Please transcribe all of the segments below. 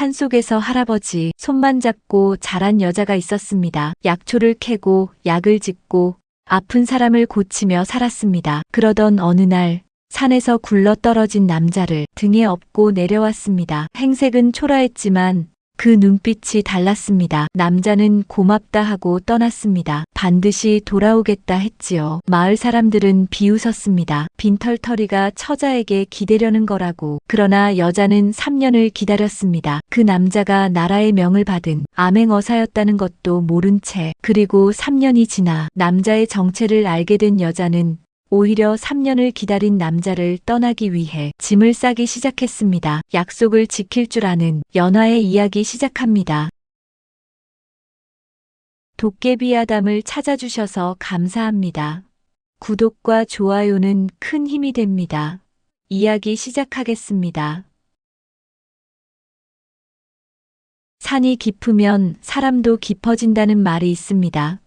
산속에서 할아버지 손만 잡고 자란 여자가 있었습니다. 약초를 캐고 약을 짓고 아픈 사람을 고치며 살았습니다. 그러던 어느 날 산에서 굴러 떨어진 남자를 등에 업고 내려왔습니다. 행색은 초라했지만 그 눈빛이 달랐습니다. 남자는 고맙다 하고 떠났습니다. 반드시 돌아오겠다 했지요. 마을 사람들은 비웃었습니다. 빈털터리가 처자에게 기대려는 거라고. 그러나 여자는 3년을 기다렸습니다. 그 남자가 나라의 명을 받은 암행어사였다는 것도 모른 채. 그리고 3년이 지나 남자의 정체를 알게 된 여자는 오히려 3년을 기다린 남자를 떠나기 위해 짐을 싸기 시작했습니다. 약속을 지킬 줄 아는 연화의 이야기 시작합니다. 도깨비 아담을 찾아주셔서 감사합니다. 구독과 좋아요는 큰 힘이 됩니다. 이야기 시작하겠습니다. 산이 깊으면 사람도 깊어진다는 말이 있습니다.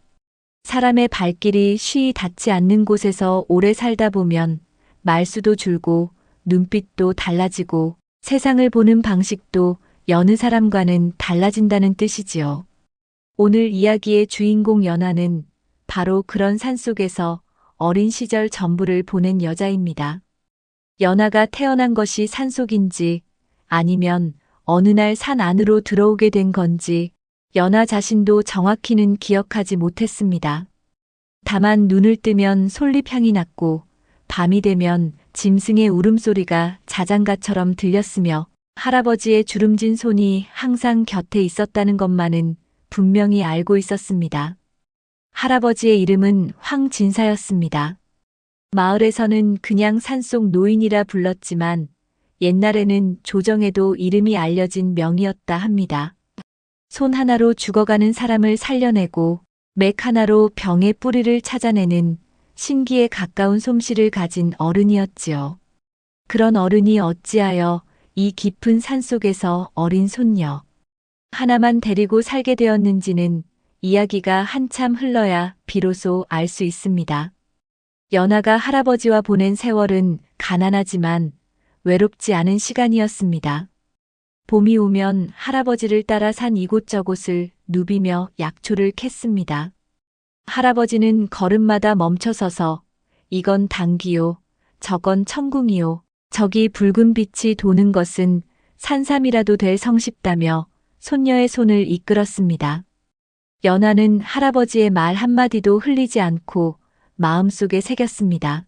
사람의 발길이 쉬이 닿지 않는 곳에서 오래 살다 보면 말수도 줄고 눈빛도 달라지고 세상을 보는 방식도 여느 사람과는 달라진다는 뜻이지요. 오늘 이야기의 주인공 연화는 바로 그런 산속에서 어린 시절 전부를 보낸 여자입니다. 연화가 태어난 것이 산속인지 아니면 어느 날 산 안으로 들어오게 된 건지 연화 자신도 정확히는 기억하지 못했습니다. 다만 눈을 뜨면 솔잎향이 났고 밤이 되면 짐승의 울음소리가 자장가처럼 들렸으며 할아버지의 주름진 손이 항상 곁에 있었다는 것만은 분명히 알고 있었습니다. 할아버지의 이름은 황진사였습니다. 마을에서는 그냥 산속 노인이라 불렀지만 옛날에는 조정에도 이름이 알려진 명이었다 합니다. 손 하나로 죽어가는 사람을 살려내고 맥 하나로 병의 뿌리를 찾아내는 신기에 가까운 솜씨를 가진 어른이었지요. 그런 어른이 어찌하여 이 깊은 산속에서 어린 손녀 하나만 데리고 살게 되었는지는 이야기가 한참 흘러야 비로소 알 수 있습니다. 연화가 할아버지와 보낸 세월은 가난하지만 외롭지 않은 시간이었습니다. 봄이 오면 할아버지를 따라 산 이곳저곳을 누비며 약초를 캤습니다. 할아버지는 걸음마다 멈춰서서 이건 당귀요, 저건 천궁이요, 저기 붉은 빛이 도는 것은 산삼이라도 될 성쉽다며 손녀의 손을 이끌었습니다. 연화는 할아버지의 말 한마디도 흘리지 않고 마음속에 새겼습니다.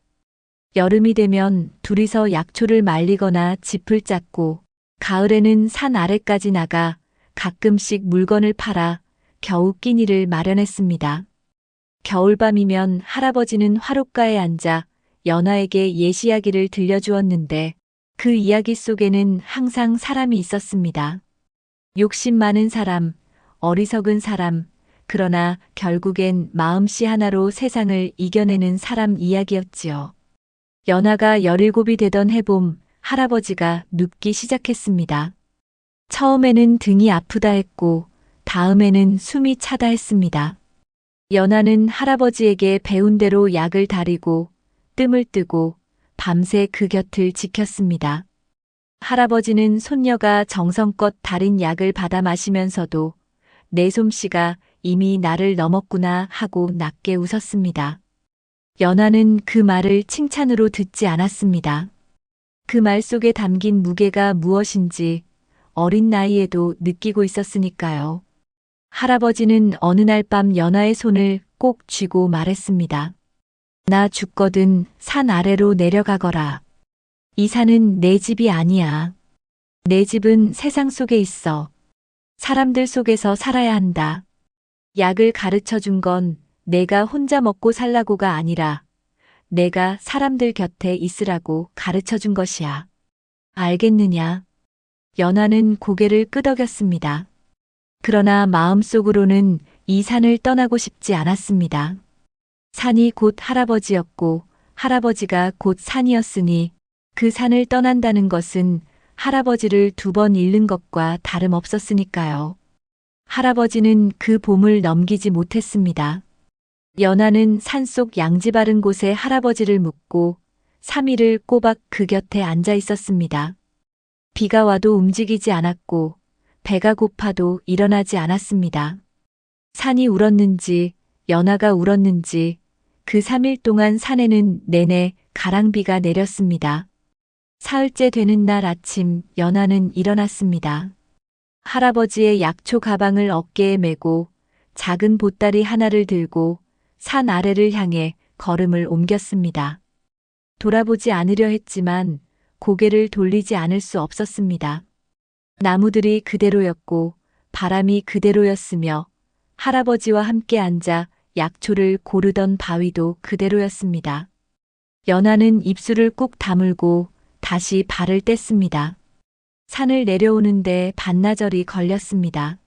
여름이 되면 둘이서 약초를 말리거나 짚을 짰고 가을에는 산 아래까지 나가 가끔씩 물건을 팔아 겨우 끼니를 마련했습니다. 겨울밤이면 할아버지는 화롯가에 앉아 연화에게 옛 이야기를 들려주었는데 그 이야기 속에는 항상 사람이 있었습니다. 욕심 많은 사람, 어리석은 사람, 그러나 결국엔 마음씨 하나로 세상을 이겨내는 사람 이야기였지요. 연화가 17이 되던 해봄, 할아버지가 눕기 시작했습니다. 처음에는 등이 아프다 했고 다음에는 숨이 차다 했습니다. 연화는 할아버지에게 배운 대로 약을 다리고 뜸을 뜨고 밤새 그 곁을 지켰습니다. 할아버지는 손녀가 정성껏 다린 약을 받아 마시면서도 내 솜씨가 이미 나를 넘었구나 하고 낮게 웃었습니다. 연화는 그 말을 칭찬으로 듣지 않았습니다. 그 말 속에 담긴 무게가 무엇인지 어린 나이에도 느끼고 있었으니까요. 할아버지는 어느 날 밤 연화의 손을 꼭 쥐고 말했습니다. 나 죽거든 산 아래로 내려가거라. 이 산은 내 집이 아니야. 내 집은 세상 속에 있어. 사람들 속에서 살아야 한다. 약을 가르쳐 준 건 내가 혼자 먹고 살라고가 아니라 내가 사람들 곁에 있으라고 가르쳐 준 것이야. 알겠느냐? 연화는 고개를 끄덕였습니다. 그러나 마음속으로는 이 산을 떠나고 싶지 않았습니다. 산이 곧 할아버지였고 할아버지가 곧 산이었으니 그 산을 떠난다는 것은 할아버지를 2번 잃는 것과 다름없었으니까요. 할아버지는 그 봄을 넘기지 못했습니다. 연화는 산속 양지 바른 곳에 할아버지를 묻고 3일을 꼬박 그 곁에 앉아 있었습니다. 비가 와도 움직이지 않았고 배가 고파도 일어나지 않았습니다. 산이 울었는지 연하가 울었는지 그 3일 동안 산에는 내내 가랑비가 내렸습니다. 사흘째 되는 날 아침 연하는 일어났습니다. 할아버지의 약초 가방을 어깨에 메고 작은 보따리 하나를 들고 산 아래를 향해 걸음을 옮겼습니다. 돌아보지 않으려 했지만 고개를 돌리지 않을 수 없었습니다. 나무들이 그대로였고 바람이 그대로였으며 할아버지와 함께 앉아 약초를 고르던 바위도 그대로였습니다. 연하는 입술을 꾹 다물고 다시 발을 뗐습니다. 산을 내려오는데 반나절이 걸렸습니다.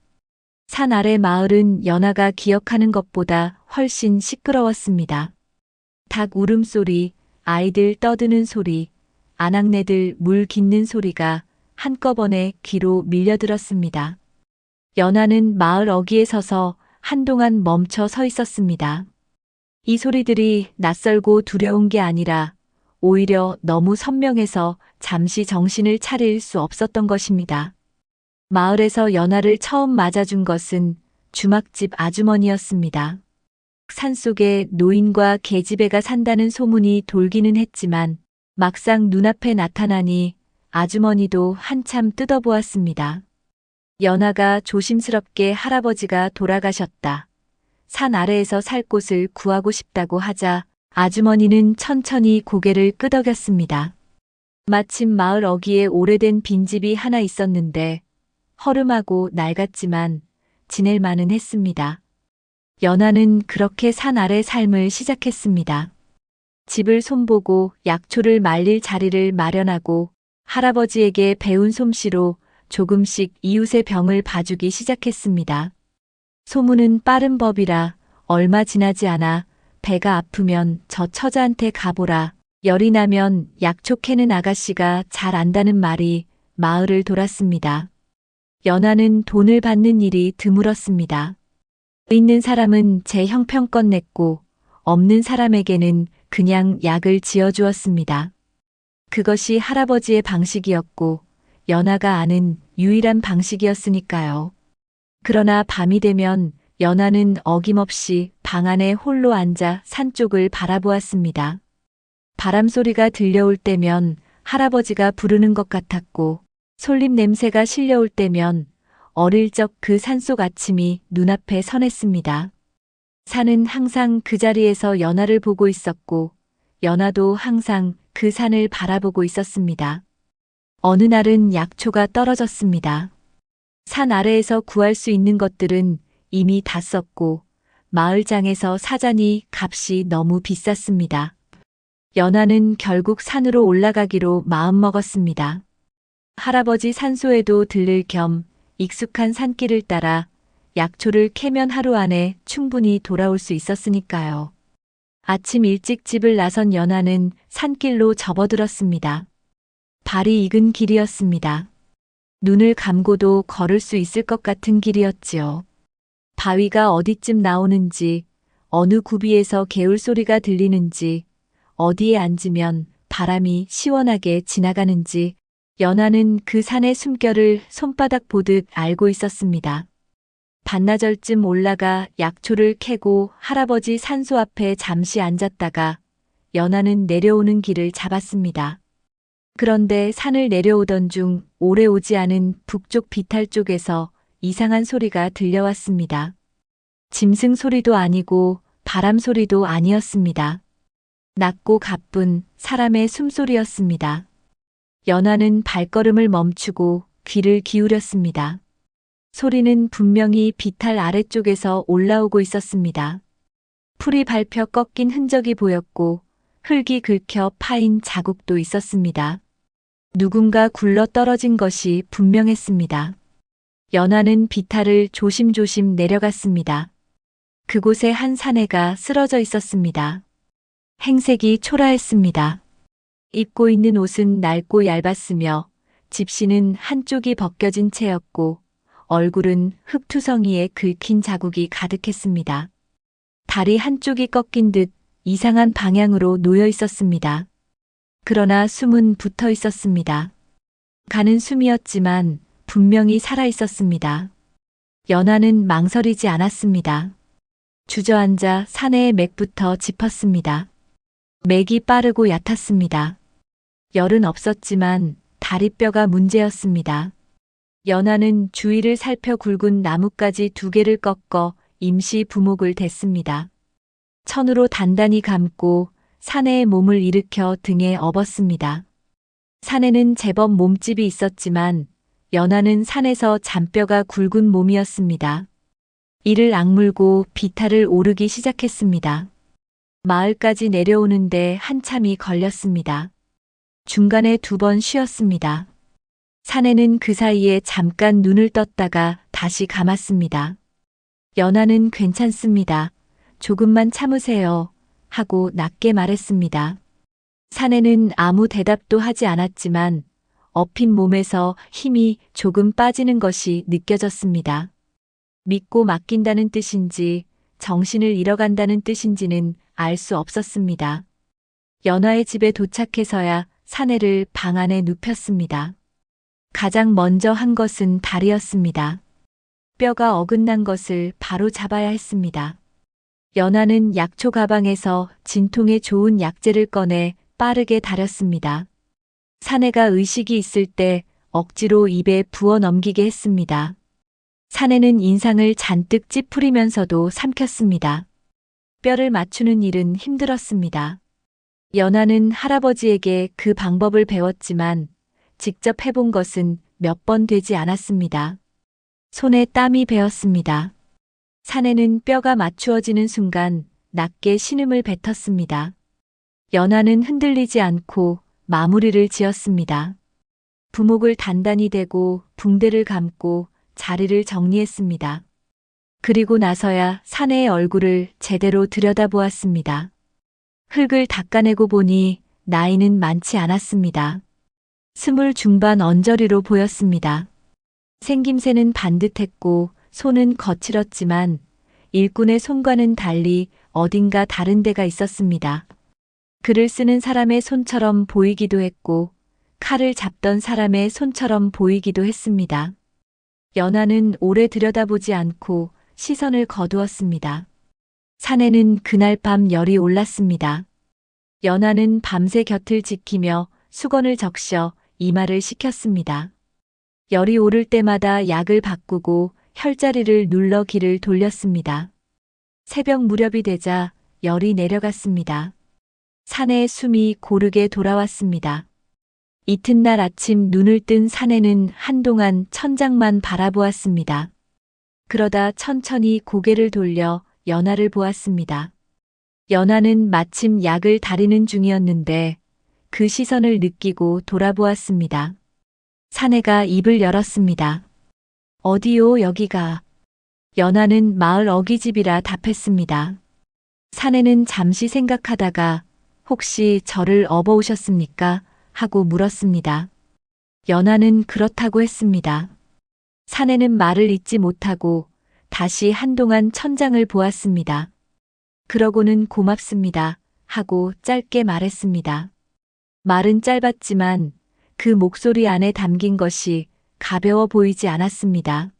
산 아래 마을은 연하가 기억하는 것보다 훨씬 시끄러웠습니다. 닭 울음소리, 아이들 떠드는 소리, 아낙네들 물 깃는 소리가 한꺼번에 귀로 밀려들었습니다. 연하는 마을 어귀에 서서 한동안 멈춰 서 있었습니다. 이 소리들이 낯설고 두려운 게 아니라 오히려 너무 선명해서 잠시 정신을 차릴 수 없었던 것입니다. 마을에서 연하를 처음 맞아준 것은 주막집 아주머니였습니다. 산속에 노인과 계집애가 산다는 소문이 돌기는 했지만 막상 눈앞에 나타나니 아주머니도 한참 뜯어보았습니다. 연하가 조심스럽게 할아버지가 돌아가셨다. 산 아래에서 살 곳을 구하고 싶다고 하자 아주머니는 천천히 고개를 끄덕였습니다. 마침 마을 어귀에 오래된 빈집이 하나 있었는데 허름하고 낡았지만 지낼 만은 했습니다. 연하는 그렇게 산 아래 삶을 시작했습니다. 집을 손보고 약초를 말릴 자리를 마련하고 할아버지에게 배운 솜씨로 조금씩 이웃의 병을 봐주기 시작했습니다. 소문은 빠른 법이라 얼마 지나지 않아 배가 아프면 저 처자한테 가보라, 열이 나면 약초 캐는 아가씨가 잘 안다는 말이 마을을 돌았습니다. 연하는 돈을 받는 일이 드물었습니다. 있는 사람은 제 형편껏 냈고 없는 사람에게는 그냥 약을 지어주었습니다. 그것이 할아버지의 방식이었고 연하가 아는 유일한 방식이었으니까요. 그러나 밤이 되면 연하는 어김없이 방 안에 홀로 앉아 산 쪽을 바라보았습니다. 바람 소리가 들려올 때면 할아버지가 부르는 것 같았고 솔잎 냄새가 실려올 때면 어릴 적 그 산속 아침이 눈앞에 선했습니다. 산은 항상 그 자리에서 연하를 보고 있었고 연하도 항상 그 산을 바라보고 있었습니다. 어느 날은 약초가 떨어졌습니다. 산 아래에서 구할 수 있는 것들은 이미 다 썼고 마을장에서 사자니 값이 너무 비쌌습니다. 연하는 결국 산으로 올라가기로 마음먹었습니다. 할아버지 산소에도 들를 겸 익숙한 산길을 따라 약초를 캐면 하루 안에 충분히 돌아올 수 있었으니까요. 아침 일찍 집을 나선 연하는 산길로 접어들었습니다. 발이 익은 길이었습니다. 눈을 감고도 걸을 수 있을 것 같은 길이었지요. 바위가 어디쯤 나오는지, 어느 구비에서 개울 소리가 들리는지, 어디에 앉으면 바람이 시원하게 지나가는지 연하는 그 산의 숨결을 손바닥 보듯 알고 있었습니다. 반나절쯤 올라가 약초를 캐고 할아버지 산소 앞에 잠시 앉았다가 연하는 내려오는 길을 잡았습니다. 그런데 산을 내려오던 중 오래 오지 않은 북쪽 비탈 쪽에서 이상한 소리가 들려왔습니다. 짐승 소리도 아니고 바람 소리도 아니었습니다. 낮고 가쁜 사람의 숨소리였습니다. 연하는 발걸음을 멈추고 귀를 기울였습니다. 소리는 분명히 비탈 아래쪽에서 올라오고 있었습니다. 풀이 밟혀 꺾인 흔적이 보였고 흙이 긁혀 파인 자국도 있었습니다. 누군가 굴러 떨어진 것이 분명했습니다. 연하는 비탈을 조심조심 내려갔습니다. 그곳에 한 사내가 쓰러져 있었습니다. 행색이 초라했습니다. 입고 있는 옷은 낡고 얇았으며 집시는 한쪽이 벗겨진 채였고 얼굴은 흙투성이에 긁힌 자국이 가득했습니다. 다리 한쪽이 꺾인 듯 이상한 방향으로 놓여 있었습니다. 그러나 숨은 붙어 있었습니다. 가는 숨이었지만 분명히 살아 있었습니다. 연하는 망설이지 않았습니다. 주저앉아 사내의 맥부터 짚었습니다. 맥이 빠르고 얕았습니다. 열은 없었지만 다리뼈가 문제였습니다. 연하는 주위를 살펴 굵은 나뭇가지 2개를 꺾어 임시 부목을 댔습니다. 천으로 단단히 감고 사내의 몸을 일으켜 등에 업었습니다. 사내는 제법 몸집이 있었지만 연하는 산에서 잔뼈가 굵은 몸이었습니다. 이를 악물고 비탈을 오르기 시작했습니다. 마을까지 내려오는데 한참이 걸렸습니다. 중간에 2번 쉬었습니다. 사내는 그 사이에 잠깐 눈을 떴다가 다시 감았습니다. 연하는 괜찮습니다. 조금만 참으세요. 하고 낮게 말했습니다. 사내는 아무 대답도 하지 않았지만 엎인 몸에서 힘이 조금 빠지는 것이 느껴졌습니다. 믿고 맡긴다는 뜻인지 정신을 잃어간다는 뜻인지는 알 수 없었습니다. 연하의 집에 도착해서야 사내를 방 안에 눕혔습니다. 가장 먼저 한 것은 다리였습니다. 뼈가 어긋난 것을 바로 잡아야 했습니다. 연하는 약초 가방에서 진통에 좋은 약재를 꺼내 빠르게 다렸습니다. 사내가 의식이 있을 때 억지로 입에 부어 넘기게 했습니다. 사내는 인상을 잔뜩 찌푸리면서도 삼켰습니다. 뼈를 맞추는 일은 힘들었습니다. 연하는 할아버지에게 그 방법을 배웠지만 직접 해본 것은 몇 번 되지 않았습니다. 손에 땀이 배었습니다. 사내는 뼈가 맞추어지는 순간 낮게 신음을 뱉었습니다. 연하는 흔들리지 않고 마무리를 지었습니다. 부목을 단단히 대고 붕대를 감고 자리를 정리했습니다. 그리고 나서야 사내의 얼굴을 제대로 들여다보았습니다. 흙을 닦아내고 보니 나이는 많지 않았습니다. 20 중반 언저리로 보였습니다. 생김새는 반듯했고 손은 거칠었지만 일꾼의 손과는 달리 어딘가 다른 데가 있었습니다. 글을 쓰는 사람의 손처럼 보이기도 했고 칼을 잡던 사람의 손처럼 보이기도 했습니다. 연하는 오래 들여다보지 않고 시선을 거두었습니다. 사내는 그날 밤 열이 올랐습니다. 연하는 밤새 곁을 지키며 수건을 적셔 이마를 식혔습니다. 열이 오를 때마다 약을 바꾸고 혈자리를 눌러 기를 돌렸습니다. 새벽 무렵이 되자 열이 내려갔습니다. 사내의 숨이 고르게 돌아왔습니다. 이튿날 아침 눈을 뜬 사내는 한동안 천장만 바라보았습니다. 그러다 천천히 고개를 돌려 연하를 보았습니다. 연하는 마침 약을 다리는 중이었는데 그 시선을 느끼고 돌아보았습니다. 사내가 입을 열었습니다. 어디요 여기가? 연하는 마을 어기집이라 답했습니다. 사내는 잠시 생각하다가 혹시 저를 업어오셨습니까? 하고 물었습니다. 연하는 그렇다고 했습니다. 사내는 말을 잇지 못하고 다시 한동안 천장을 보았습니다. 그러고는 고맙습니다. 하고 짧게 말했습니다. 말은 짧았지만 그 목소리 안에 담긴 것이 가벼워 보이지 않았습니다.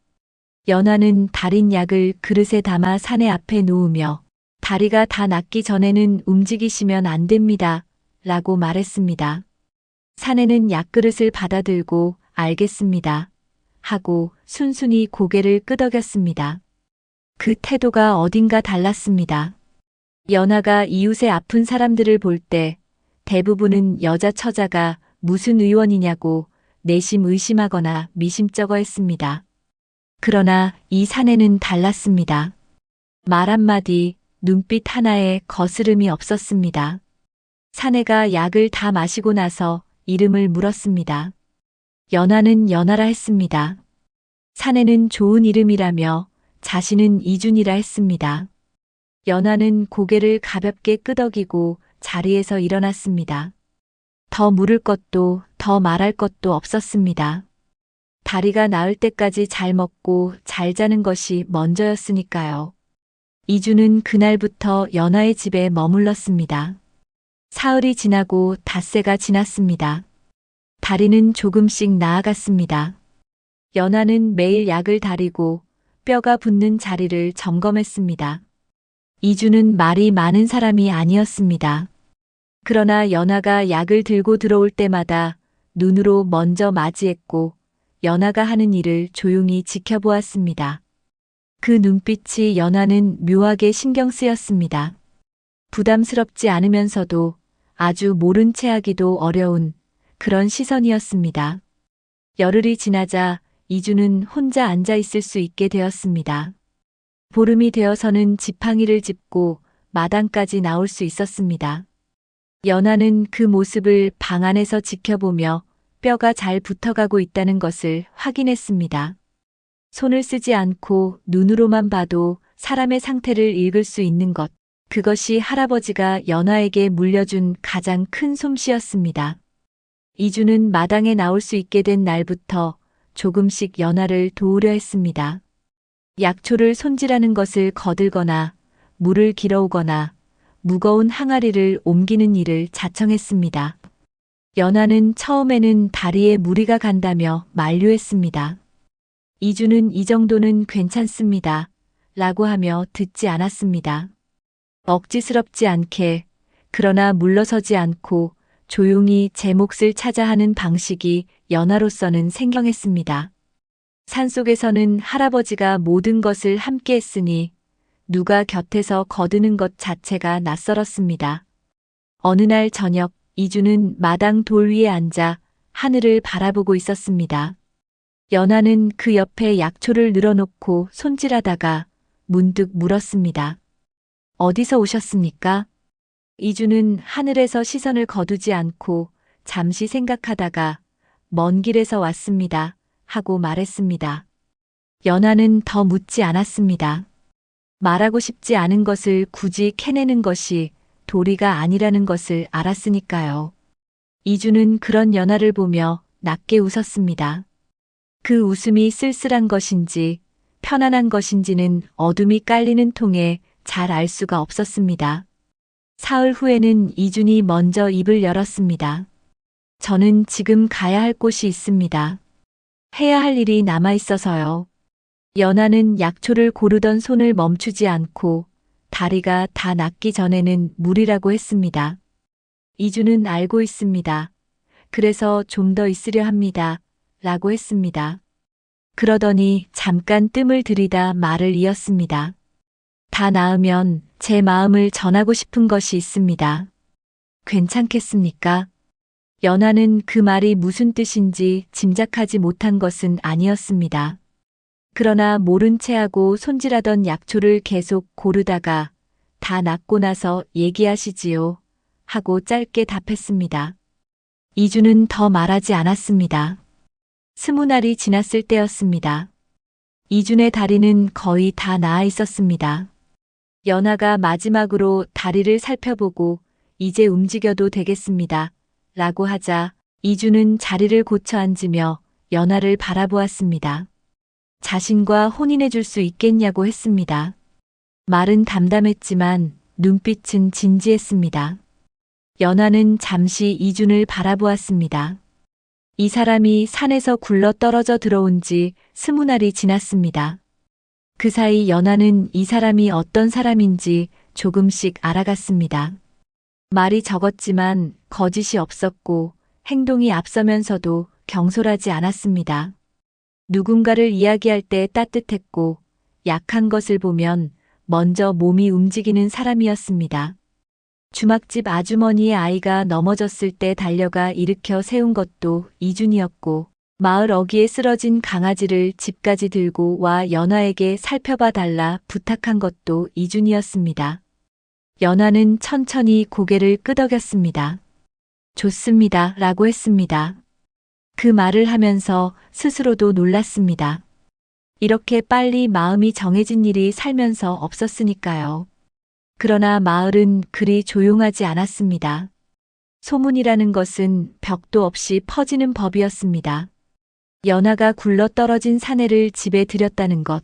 연하는 달인 약을 그릇에 담아 사내 앞에 놓으며 다리가 다 낫기 전에는 움직이시면 안 됩니다. 라고 말했습니다. 사내는 약그릇을 받아들고 알겠습니다. 하고 순순히 고개를 끄덕였습니다. 그 태도가 어딘가 달랐습니다. 연하가 이웃의 아픈 사람들을 볼 때 대부분은 여자 처자가 무슨 의원이냐고 내심 의심하거나 미심쩍어 했습니다. 그러나 이 사내는 달랐습니다. 말 한마디, 눈빛 하나에 거스름이 없었습니다. 사내가 약을 다 마시고 나서 이름을 물었습니다. 연하는 연하라 했습니다. 사내는 좋은 이름이라며 자신은 이준이라 했습니다. 연하는 고개를 가볍게 끄덕이고 자리에서 일어났습니다. 더 물을 것도 더 말할 것도 없었습니다. 다리가 나을 때까지 잘 먹고 잘 자는 것이 먼저였으니까요. 이준은 그날부터 연하의 집에 머물렀습니다. 사흘이 지나고 닷새가 지났습니다. 다리는 조금씩 나아갔습니다. 연하는 매일 약을 다리고 뼈가 붙는 자리를 점검했습니다. 이주는 말이 많은 사람이 아니었습니다. 그러나 연하가 약을 들고 들어올 때마다 눈으로 먼저 맞이했고 연하가 하는 일을 조용히 지켜보았습니다. 그 눈빛이 연하는 묘하게 신경 쓰였습니다. 부담스럽지 않으면서도 아주 모른 채 하기도 어려운 그런 시선이었습니다. 열흘이 지나자 이주는 혼자 앉아 있을 수 있게 되었습니다. 보름이 되어서는 지팡이를 짚고 마당까지 나올 수 있었습니다. 연하는 그 모습을 방 안에서 지켜보며 뼈가 잘 붙어가고 있다는 것을 확인했습니다. 손을 쓰지 않고 눈으로만 봐도 사람의 상태를 읽을 수 있는 것, 그것이 할아버지가 연하에게 물려준 가장 큰 솜씨였습니다. 이주는 마당에 나올 수 있게 된 날부터 조금씩 연하를 도우려 했습니다. 약초를 손질하는 것을 거들거나 물을 길어오거나 무거운 항아리를 옮기는 일을 자청했습니다. 연하는 처음에는 다리에 무리가 간다며 만류했습니다. 이주는 이 정도는 괜찮습니다. 라고 하며 듣지 않았습니다. 억지스럽지 않게, 그러나 물러서지 않고 조용히 제 몫을 찾아 하는 방식이 연하로서는 생경했습니다. 산속에서는 할아버지가 모든 것을 함께 했으니 누가 곁에서 거드는 것 자체가 낯설었습니다. 어느 날 저녁, 이주는 마당 돌 위에 앉아 하늘을 바라보고 있었습니다. 연하는 그 옆에 약초를 늘어놓고 손질하다가 문득 물었습니다. 어디서 오셨습니까? 이주는 하늘에서 시선을 거두지 않고 잠시 생각하다가 먼 길에서 왔습니다. 하고 말했습니다. 연하는 더 묻지 않았습니다. 말하고 싶지 않은 것을 굳이 캐내는 것이 도리가 아니라는 것을 알았으니까요. 이주는 그런 연하를 보며 낮게 웃었습니다. 그 웃음이 쓸쓸한 것인지 편안한 것인지는 어둠이 깔리는 통에 잘 알 수가 없었습니다. 사흘 후에는 이준이 먼저 입을 열었습니다. 저는 지금 가야 할 곳이 있습니다. 해야 할 일이 남아 있어서요. 연하는 약초를 고르던 손을 멈추지 않고 다리가 다 낫기 전에는 무리라고 했습니다. 이주는 알고 있습니다. 그래서 좀 더 있으려 합니다. 라고 했습니다. 그러더니 잠깐 뜸을 들이다 말을 이었습니다. 다 나으면 제 마음을 전하고 싶은 것이 있습니다. 괜찮겠습니까? 연하는 그 말이 무슨 뜻인지 짐작하지 못한 것은 아니었습니다. 그러나 모른 체하고 손질하던 약초를 계속 고르다가 다 낫고 나서 얘기하시지요. 하고 짧게 답했습니다. 이주는 더 말하지 않았습니다. 20날이 지났을 때였습니다. 이준의 다리는 거의 다 나아 있었습니다. 연하가 마지막으로 다리를 살펴보고 이제 움직여도 되겠습니다. 라고 하자 이준은 자리를 고쳐 앉으며 연하를 바라보았습니다. 자신과 혼인해 줄 수 있겠냐고 했습니다. 말은 담담했지만 눈빛은 진지했습니다. 연하는 잠시 이준을 바라보았습니다. 이 사람이 산에서 굴러 떨어져 들어온 지 20날이 지났습니다. 그 사이 연하는 이 사람이 어떤 사람인지 조금씩 알아갔습니다. 말이 적었지만 거짓이 없었고 행동이 앞서면서도 경솔하지 않았습니다. 누군가를 이야기할 때 따뜻했고 약한 것을 보면 먼저 몸이 움직이는 사람이었습니다. 주막집 아주머니의 아이가 넘어졌을 때 달려가 일으켜 세운 것도 이준이었고 마을 어귀에 쓰러진 강아지를 집까지 들고 와 연하에게 살펴봐 달라 부탁한 것도 이준이었습니다. 연하는 천천히 고개를 끄덕였습니다. 좋습니다. 라고 했습니다. 그 말을 하면서 스스로도 놀랐습니다. 이렇게 빨리 마음이 정해진 일이 살면서 없었으니까요. 그러나 마을은 그리 조용하지 않았습니다. 소문이라는 것은 벽도 없이 퍼지는 법이었습니다. 연하가 굴러 떨어진 사내를 집에 들였다는 것,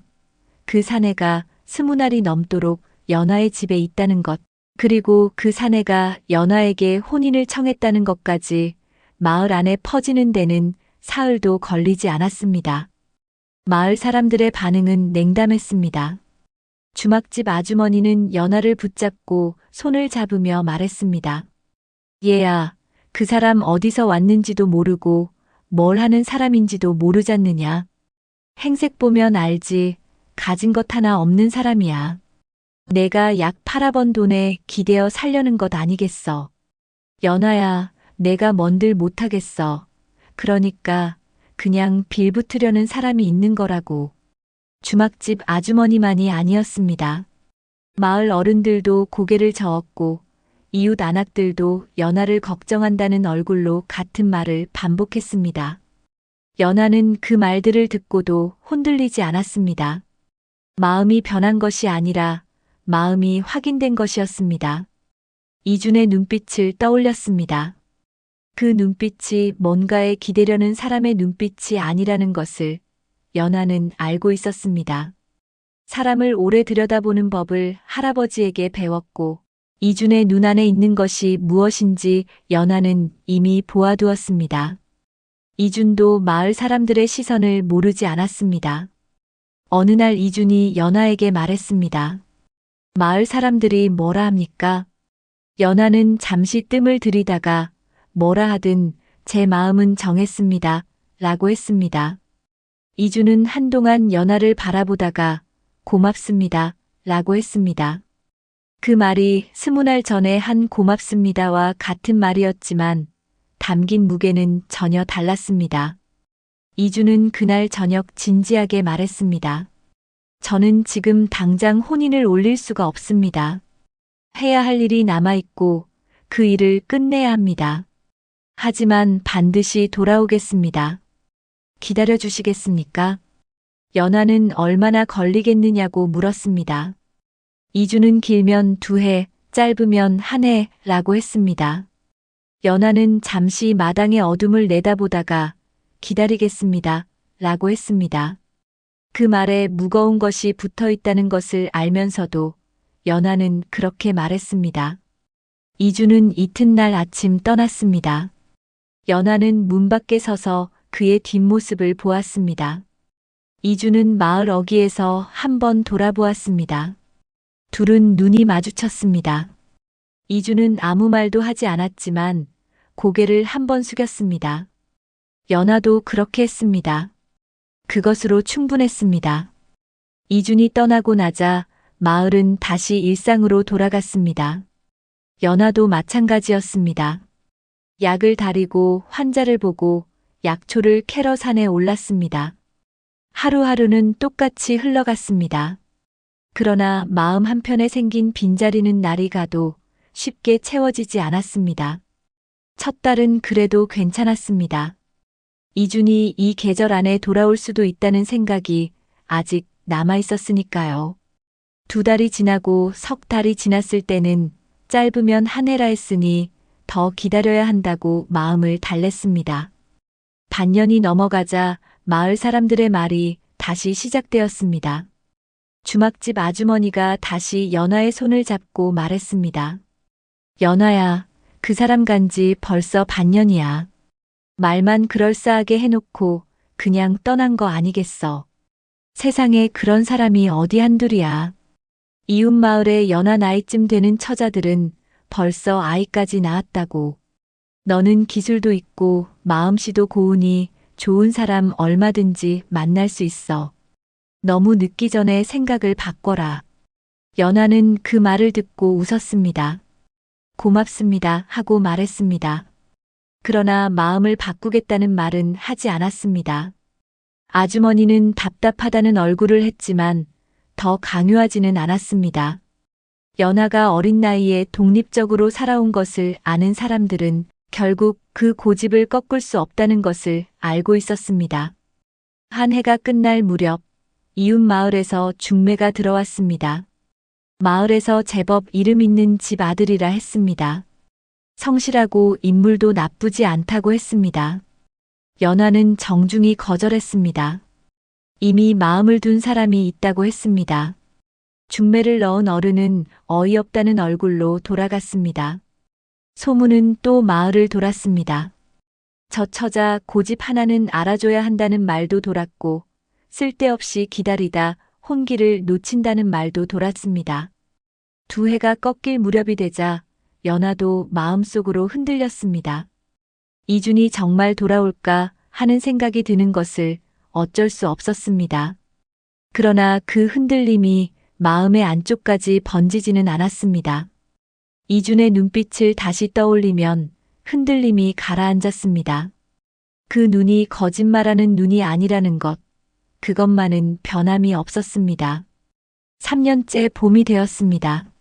그 사내가 20알이 넘도록 연하의 집에 있다는 것, 그리고 그 사내가 연하에게 혼인을 청했다는 것까지 마을 안에 퍼지는 데는 사흘도 걸리지 않았습니다. 마을 사람들의 반응은 냉담했습니다. 주막집 아주머니는 연하를 붙잡고 손을 잡으며 말했습니다. 얘야, 그 사람 어디서 왔는지도 모르고 뭘 하는 사람인지도 모르잖느냐. 행색 보면 알지. 가진 것 하나 없는 사람이야. 내가 약 팔아번 돈에 기대어 살려는 것 아니겠어. 연하야, 내가 뭔들 못하겠어. 그러니까 그냥 빌붙으려는 사람이 있는 거라고. 주막집 아주머니만이 아니었습니다. 마을 어른들도 고개를 저었고 이웃 안악들도 연하를 걱정한다는 얼굴로 같은 말을 반복했습니다. 연하는 그 말들을 듣고도 흔들리지 않았습니다. 마음이 변한 것이 아니라 마음이 확인된 것이었습니다. 이준의 눈빛을 떠올렸습니다. 그 눈빛이 뭔가에 기대려는 사람의 눈빛이 아니라는 것을 연하는 알고 있었습니다. 사람을 오래 들여다보는 법을 할아버지에게 배웠고 이준의 눈 안에 있는 것이 무엇인지 연하는 이미 보아두었습니다. 이준도 마을 사람들의 시선을 모르지 않았습니다. 어느 날 이준이 연하에게 말했습니다. 마을 사람들이 뭐라 합니까? 연하는 잠시 뜸을 들이다가 뭐라 하든 제 마음은 정했습니다. 라고 했습니다. 이준은 한동안 연하를 바라보다가 고맙습니다. 라고 했습니다. 그 말이 20날 전에 한 고맙습니다와 같은 말이었지만 담긴 무게는 전혀 달랐습니다. 이준은 그날 저녁 진지하게 말했습니다. 저는 지금 당장 혼인을 올릴 수가 없습니다. 해야 할 일이 남아있고 그 일을 끝내야 합니다. 하지만 반드시 돌아오겠습니다. 기다려 주시겠습니까? 연하는 얼마나 걸리겠느냐고 물었습니다. 이주는 길면 2해, 짧으면 1해라고 했습니다. 연하는 잠시 마당의 어둠을 내다보다가 기다리겠습니다. 라고 했습니다. 그 말에 무거운 것이 붙어 있다는 것을 알면서도 연하는 그렇게 말했습니다. 이주는 이튿날 아침 떠났습니다. 연하는 문 밖에 서서 그의 뒷모습을 보았습니다. 이주는 마을 어귀에서 한번 돌아보았습니다. 둘은 눈이 마주쳤습니다. 이주는 아무 말도 하지 않았지만 고개를 한번 숙였습니다. 연하도 그렇게 했습니다. 그것으로 충분했습니다. 이준이 떠나고 나자 마을은 다시 일상으로 돌아갔습니다. 연하도 마찬가지였습니다. 약을 다리고 환자를 보고 약초를 캐러 산에 올랐습니다. 하루하루는 똑같이 흘러갔습니다. 그러나 마음 한편에 생긴 빈자리는 날이 가도 쉽게 채워지지 않았습니다. 첫 달은 그래도 괜찮았습니다. 이준이 이 계절 안에 돌아올 수도 있다는 생각이 아직 남아 있었으니까요. 2달이 지나고 석 달이 지났을 때는 짧으면 1해라 했으니 더 기다려야 한다고 마음을 달랬습니다. 반년이 넘어가자 마을 사람들의 말이 다시 시작되었습니다. 주막집 아주머니가 다시 연하의 손을 잡고 말했습니다. 연하야, 그 사람 간지 벌써 반년이야. 말만 그럴싸하게 해놓고 그냥 떠난 거 아니겠어. 세상에 그런 사람이 어디 한둘이야. 이웃 마을의 연하 나이쯤 되는 처자들은 벌써 아이까지 낳았다고. 너는 기술도 있고 마음씨도 고우니 좋은 사람 얼마든지 만날 수 있어. 너무 늦기 전에 생각을 바꿔라. 연하는 그 말을 듣고 웃었습니다. 고맙습니다 하고 말했습니다. 그러나 마음을 바꾸겠다는 말은 하지 않았습니다. 아주머니는 답답하다는 얼굴을 했지만 더 강요하지는 않았습니다. 연하가 어린 나이에 독립적으로 살아온 것을 아는 사람들은 결국 그 고집을 꺾을 수 없다는 것을 알고 있었습니다. 한 해가 끝날 무렵 이웃 마을에서 중매가 들어왔습니다. 마을에서 제법 이름 있는 집 아들이라 했습니다. 성실하고 인물도 나쁘지 않다고 했습니다. 연하는 정중히 거절했습니다. 이미 마음을 둔 사람이 있다고 했습니다. 중매를 넣은 어른은 어이없다는 얼굴로 돌아갔습니다. 소문은 또 마을을 돌았습니다. 저 처자 고집 하나는 알아줘야 한다는 말도 돌았고 쓸데없이 기다리다 혼기를 놓친다는 말도 돌았습니다. 두 해가 꺾일 무렵이 되자 연하도 마음속으로 흔들렸습니다. 이준이 정말 돌아올까 하는 생각이 드는 것을 어쩔 수 없었습니다. 그러나 그 흔들림이 마음의 안쪽까지 번지지는 않았습니다. 이준의 눈빛을 다시 떠올리면 흔들림이 가라앉았습니다. 그 눈이 거짓말하는 눈이 아니라는 것, 그것만은 변함이 없었습니다. 3년째 봄이 되었습니다.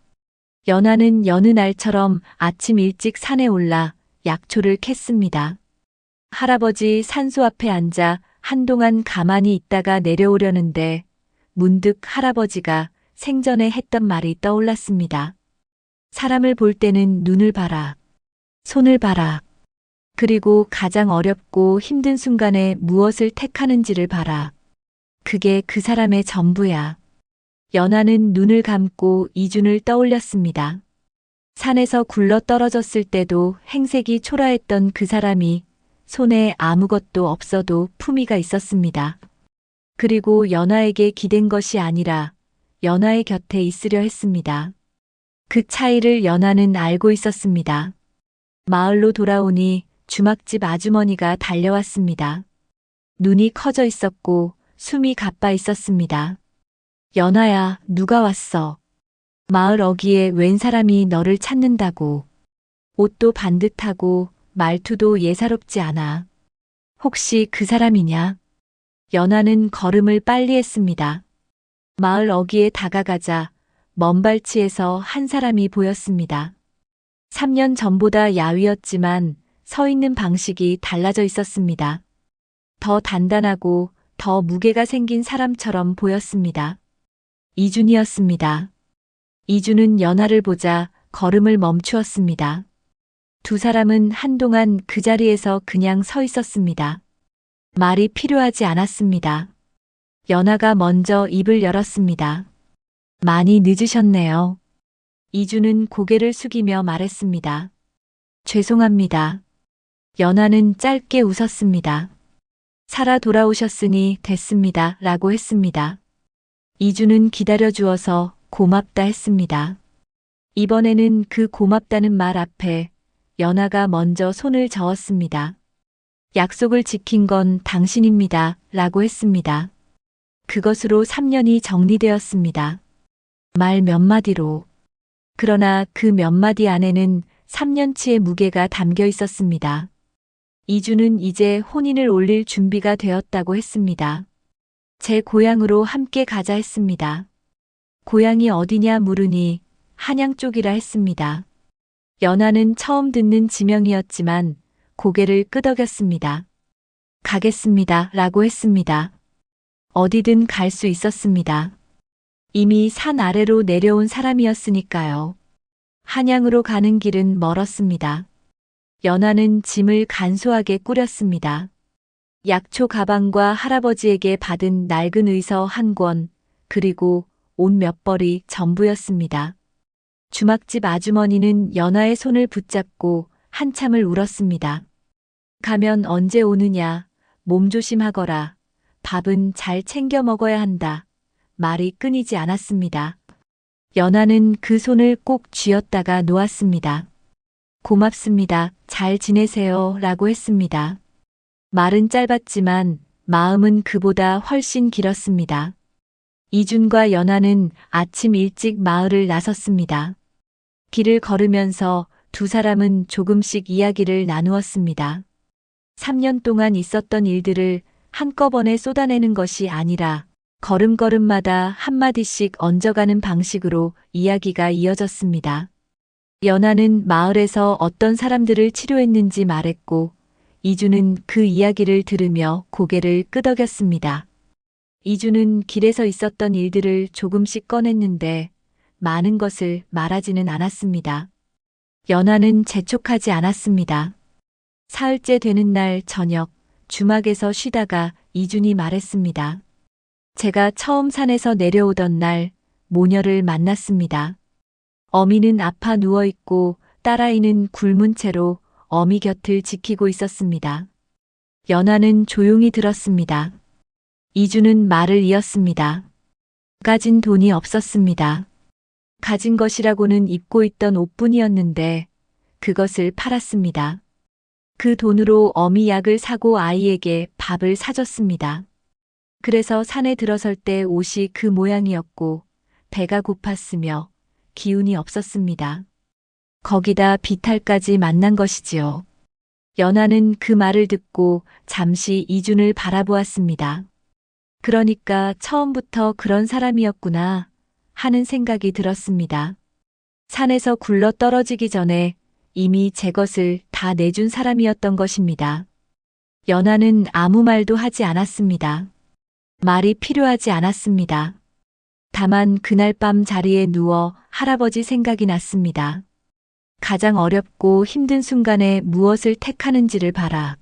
연하는 여느 날처럼 아침 일찍 산에 올라 약초를 캤습니다. 할아버지 산소 앞에 앉아 한동안 가만히 있다가 내려오려는데 문득 할아버지가 생전에 했던 말이 떠올랐습니다. 사람을 볼 때는 눈을 봐라. 손을 봐라. 그리고 가장 어렵고 힘든 순간에 무엇을 택하는지를 봐라. 그게 그 사람의 전부야. 연하는 눈을 감고 이준을 떠올렸습니다. 산에서 굴러 떨어졌을 때도 행색이 초라했던 그 사람이 손에 아무것도 없어도 품위가 있었습니다. 그리고 연하에게 기댄 것이 아니라 연하의 곁에 있으려 했습니다. 그 차이를 연하는 알고 있었습니다. 마을로 돌아오니 주막집 아주머니가 달려왔습니다. 눈이 커져 있었고 숨이 가빠 있었습니다. 연하야, 누가 왔어? 마을 어귀에 웬 사람이 너를 찾는다고. 옷도 반듯하고 말투도 예사롭지 않아. 혹시 그 사람이냐? 연하는 걸음을 빨리 했습니다. 마을 어귀에 다가가자 먼 발치에서 한 사람이 보였습니다. 3년 전보다 야위었지만 서 있는 방식이 달라져 있었습니다. 더 단단하고 더 무게가 생긴 사람처럼 보였습니다. 이준이었습니다. 이준은 연하를 보자 걸음을 멈추었습니다. 두 사람은 한동안 그 자리에서 그냥 서 있었습니다. 말이 필요하지 않았습니다. 연하가 먼저 입을 열었습니다. 많이 늦으셨네요. 이준은 고개를 숙이며 말했습니다. 죄송합니다. 연하는 짧게 웃었습니다. 살아 돌아오셨으니 됐습니다. 라고 했습니다. 이준은 기다려주어서 고맙다 했습니다. 이번에는 그 고맙다는 말 앞에 연하가 먼저 손을 저었습니다. 약속을 지킨 건 당신입니다. 라고 했습니다. 그것으로 3년이 정리되었습니다. 말 몇 마디로. 그러나 그 몇 마디 안에는 3년치의 무게가 담겨 있었습니다. 이준은 이제 혼인을 올릴 준비가 되었다고 했습니다. 제 고향으로 함께 가자 했습니다. 고향이 어디냐 물으니 한양 쪽이라 했습니다. 연하는 처음 듣는 지명이었지만 고개를 끄덕였습니다. 가겠습니다. 라고 했습니다. 어디든 갈 수 있었습니다. 이미 산 아래로 내려온 사람이었으니까요. 한양으로 가는 길은 멀었습니다. 연하는 짐을 간소하게 꾸렸습니다. 약초 가방과 할아버지에게 받은 낡은 의서 한 권, 그리고 옷 몇 벌이 전부였습니다. 주막집 아주머니는 연하의 손을 붙잡고 한참을 울었습니다. 가면 언제 오느냐, 몸 조심하거라, 밥은 잘 챙겨 먹어야 한다. 말이 끊이지 않았습니다. 연하는 그 손을 꼭 쥐었다가 놓았습니다. 고맙습니다. 잘 지내세요. 라고 했습니다. 말은 짧았지만 마음은 그보다 훨씬 길었습니다. 이준과 연하는 아침 일찍 마을을 나섰습니다. 길을 걸으면서 두 사람은 조금씩 이야기를 나누었습니다. 3년 동안 있었던 일들을 한꺼번에 쏟아내는 것이 아니라 걸음걸음마다 한마디씩 얹어가는 방식으로 이야기가 이어졌습니다. 연하는 마을에서 어떤 사람들을 치료했는지 말했고, 이준은 그 이야기를 들으며 고개를 끄덕였습니다. 이준은 길에서 있었던 일들을 조금씩 꺼냈는데 많은 것을 말하지는 않았습니다. 연하는 재촉하지 않았습니다. 사흘째 되는 날 저녁, 주막에서 쉬다가 이준이 말했습니다. 제가 처음 산에서 내려오던 날 모녀를 만났습니다. 어미는 아파 누워있고 딸아이는 굶은 채로 어미 곁을 지키고 있었습니다. 연하는 조용히 들었습니다. 이주는 말을 이었습니다. 가진 돈이 없었습니다. 가진 것이라고는 입고 있던 옷뿐이었는데 그것을 팔았습니다. 그 돈으로 어미 약을 사고 아이에게 밥을 사줬습니다. 그래서 산에 들어설 때 옷이 그 모양이었고 배가 고팠으며 기운이 없었습니다. 거기다 비탈까지 만난 것이지요. 연하는 그 말을 듣고 잠시 이준을 바라보았습니다. 그러니까 처음부터 그런 사람이었구나 하는 생각이 들었습니다. 산에서 굴러 떨어지기 전에 이미 제 것을 다 내준 사람이었던 것입니다. 연하는 아무 말도 하지 않았습니다. 말이 필요하지 않았습니다. 다만 그날 밤 자리에 누워 할아버지 생각이 났습니다. 가장 어렵고 힘든 순간에 무엇을 택하는지를 봐라.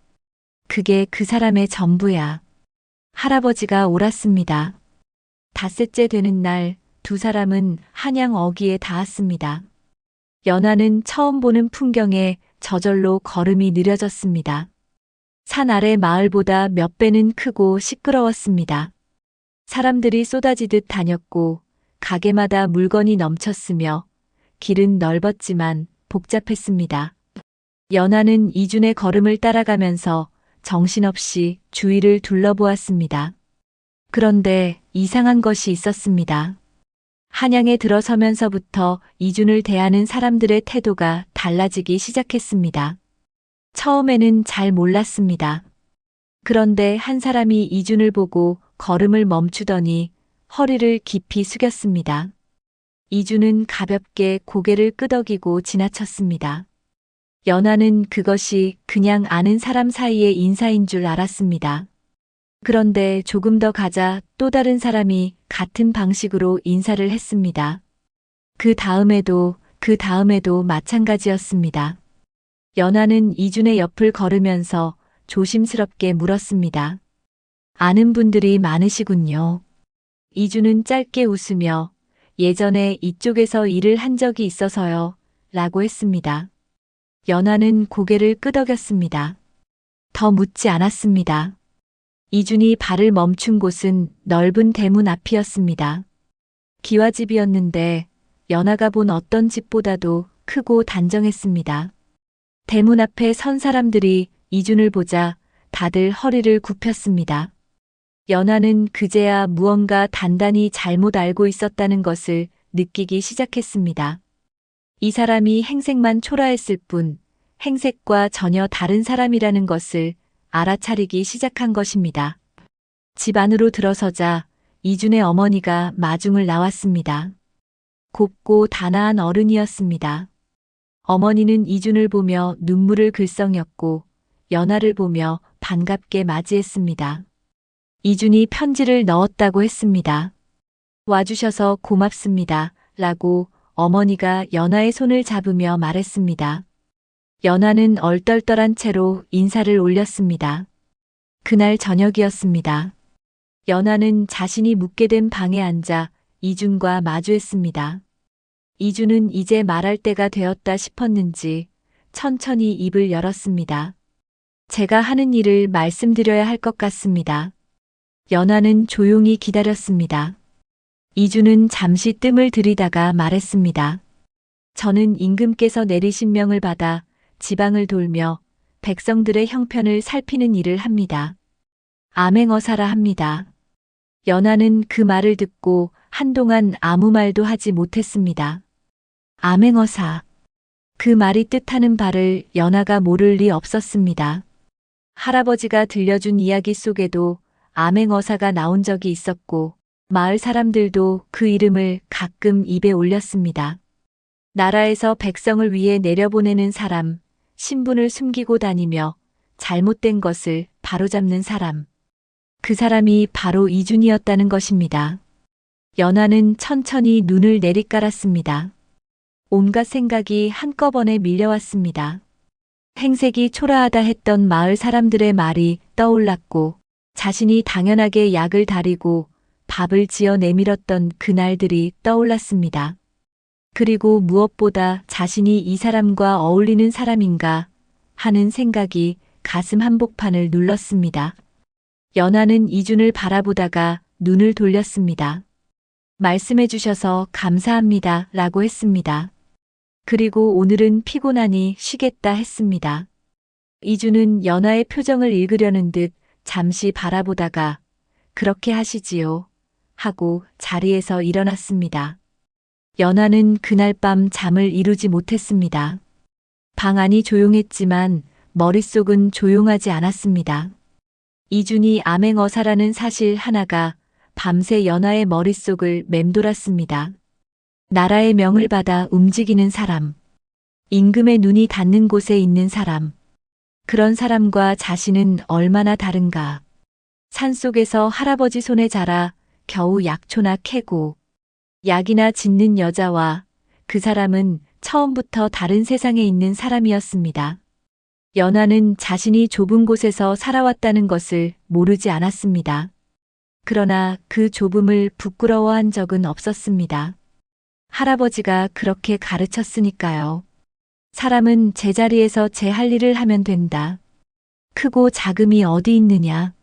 그게 그 사람의 전부야. 할아버지가 옳았습니다. 닷새째 되는 날 두 사람은 한양 어귀에 닿았습니다. 연하는 처음 보는 풍경에 저절로 걸음이 느려졌습니다. 산 아래 마을보다 몇 배는 크고 시끄러웠습니다. 사람들이 쏟아지듯 다녔고 가게마다 물건이 넘쳤으며 길은 넓었지만 복잡했습니다. 연하는 이준의 걸음을 따라가면서 정신없이 주위를 둘러보았습니다. 그런데 이상한 것이 있었습니다. 한양에 들어서면서부터 이준을 대하는 사람들의 태도가 달라지기 시작했습니다. 처음에는 잘 몰랐습니다. 그런데 한 사람이 이준을 보고 걸음을 멈추더니 허리를 깊이 숙였습니다. 이준은 가볍게 고개를 끄덕이고 지나쳤습니다. 연하는 그것이 그냥 아는 사람 사이의 인사인 줄 알았습니다. 그런데 조금 더 가자 또 다른 사람이 같은 방식으로 인사를 했습니다. 그 다음에도 마찬가지였습니다. 연하는 이준의 옆을 걸으면서 조심스럽게 물었습니다. 아는 분들이 많으시군요. 이준은 짧게 웃으며 예전에 이쪽에서 일을 한 적이 있어서요. 라고 했습니다. 연하는 고개를 끄덕였습니다. 더 묻지 않았습니다. 이준이 발을 멈춘 곳은 넓은 대문 앞이었습니다. 기와집이었는데 연하가 본 어떤 집보다도 크고 단정했습니다. 대문 앞에 선 사람들이 이준을 보자 다들 허리를 굽혔습니다. 연하는 그제야 무언가 단단히 잘못 알고 있었다는 것을 느끼기 시작했습니다. 이 사람이 행색만 초라했을 뿐 행색과 전혀 다른 사람이라는 것을 알아차리기 시작한 것입니다. 집 안으로 들어서자 이준의 어머니가 마중을 나왔습니다. 곱고 단아한 어른이었습니다. 어머니는 이준을 보며 눈물을 글썽였고 연하를 보며 반갑게 맞이했습니다. 이준이 편지를 넣었다고 했습니다. 와주셔서 고맙습니다. 라고 어머니가 연하의 손을 잡으며 말했습니다. 연하는 얼떨떨한 채로 인사를 올렸습니다. 그날 저녁이었습니다. 연하는 자신이 묵게 된 방에 앉아 이준과 마주했습니다. 이준은 이제 말할 때가 되었다 싶었는지 천천히 입을 열었습니다. 제가 하는 일을 말씀드려야 할 것 같습니다. 연하는 조용히 기다렸습니다. 이준은 잠시 뜸을 들이다가 말했습니다. 저는 임금께서 내리신 명을 받아 지방을 돌며 백성들의 형편을 살피는 일을 합니다. 암행어사라 합니다. 연하는 그 말을 듣고 한동안 아무 말도 하지 못했습니다. 암행어사. 그 말이 뜻하는 바를 연하가 모를 리 없었습니다. 할아버지가 들려준 이야기 속에도 암행어사가 나온 적이 있었고 마을 사람들도 그 이름을 가끔 입에 올렸습니다. 나라에서 백성을 위해 내려보내는 사람, 신분을 숨기고 다니며 잘못된 것을 바로잡는 사람. 그 사람이 바로 이준이었다는 것입니다. 연하는 천천히 눈을 내리깔았습니다. 온갖 생각이 한꺼번에 밀려왔습니다. 행색이 초라하다 했던 마을 사람들의 말이 떠올랐고 자신이 당연하게 약을 다리고 밥을 지어 내밀었던 그날들이 떠올랐습니다. 그리고 무엇보다 자신이 이 사람과 어울리는 사람인가 하는 생각이 가슴 한복판을 눌렀습니다. 연하는 이준을 바라보다가 눈을 돌렸습니다. 말씀해 주셔서 감사합니다 라고 했습니다. 그리고 오늘은 피곤하니 쉬겠다 했습니다. 이준은 연하의 표정을 읽으려는 듯 잠시 바라보다가 그렇게 하시지요 하고 자리에서 일어났습니다. 연하는 그날 밤 잠을 이루지 못했습니다. 방 안이 조용했지만 머릿속은 조용하지 않았습니다. 이준이 암행어사라는 사실 하나가 밤새 연하의 머릿속을 맴돌았습니다. 나라의 명을 받아 움직이는 사람, 임금의 눈이 닿는 곳에 있는 사람, 그런 사람과 자신은 얼마나 다른가. 산속에서 할아버지 손에 자라 겨우 약초나 캐고 약이나 짓는 여자와 그 사람은 처음부터 다른 세상에 있는 사람이었습니다. 연하는 자신이 좁은 곳에서 살아왔다는 것을 모르지 않았습니다. 그러나 그 좁음을 부끄러워한 적은 없었습니다. 할아버지가 그렇게 가르쳤으니까요. 사람은 제자리에서 제 할 일을 하면 된다. 크고 작음이 어디 있느냐.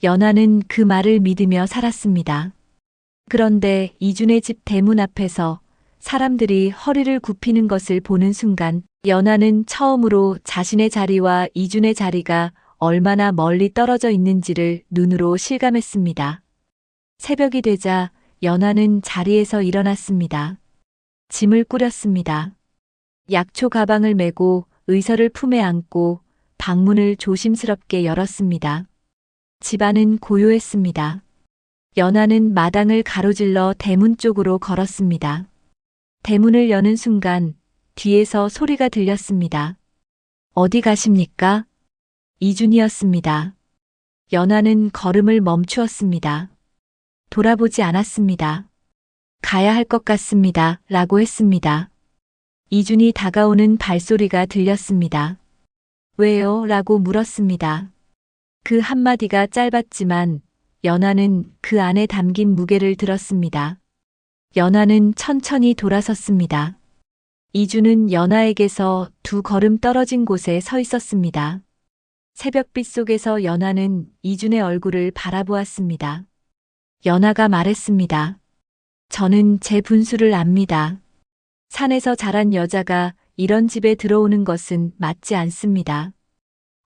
연하는 그 말을 믿으며 살았습니다. 그런데 이준의 집 대문 앞에서 사람들이 허리를 굽히는 것을 보는 순간 연하는 처음으로 자신의 자리와 이준의 자리가 얼마나 멀리 떨어져 있는지를 눈으로 실감했습니다. 새벽이 되자 연하는 자리에서 일어났습니다. 짐을 꾸렸습니다. 약초 가방을 메고 의서를 품에 안고 방문을 조심스럽게 열었습니다. 집안은 고요했습니다. 연하는 마당을 가로질러 대문 쪽으로 걸었습니다. 대문을 여는 순간 뒤에서 소리가 들렸습니다. 어디 가십니까? 이준이었습니다. 연하는 걸음을 멈추었습니다. 돌아보지 않았습니다. 가야 할 것 같습니다. 라고 했습니다. 이준이 다가오는 발소리가 들렸습니다. 왜요? 라고 물었습니다. 그 한마디가 짧았지만 연하는 그 안에 담긴 무게를 들었습니다. 연하는 천천히 돌아섰습니다. 이준은 연하에게서 2걸음 떨어진 곳에 서 있었습니다. 새벽빛 속에서 연하는 이준의 얼굴을 바라보았습니다. 연하가 말했습니다. 저는 제 분수를 압니다. 산에서 자란 여자가 이런 집에 들어오는 것은 맞지 않습니다.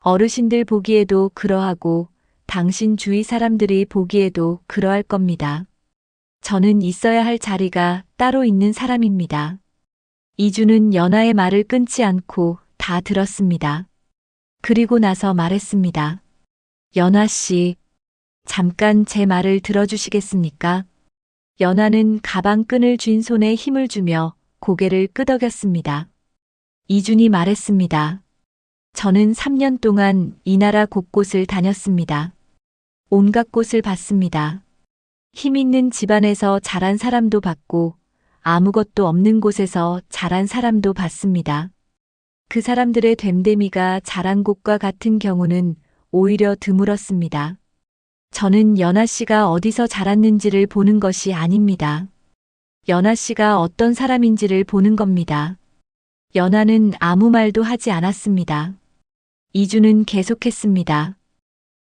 어르신들 보기에도 그러하고 당신 주위 사람들이 보기에도 그러할 겁니다. 저는 있어야 할 자리가 따로 있는 사람입니다. 이준은 연하의 말을 끊지 않고 다 들었습니다. 그리고 나서 말했습니다. 연하 씨, 잠깐 제 말을 들어주시겠습니까? 연하는 가방 끈을 쥔 손에 힘을 주며 고개를 끄덕였습니다. 이준이 말했습니다. 저는 3년 동안 이 나라 곳곳을 다녔습니다. 온갖 곳을 봤습니다. 힘 있는 집안에서 자란 사람도 봤고 아무것도 없는 곳에서 자란 사람도 봤습니다. 그 사람들의 됨됨이가 자란 곳과 같은 경우는 오히려 드물었습니다. 저는 연하 씨가 어디서 자랐는지를 보는 것이 아닙니다. 연하 씨가 어떤 사람인지를 보는 겁니다. 연하는 아무 말도 하지 않았습니다. 이준은 계속했습니다.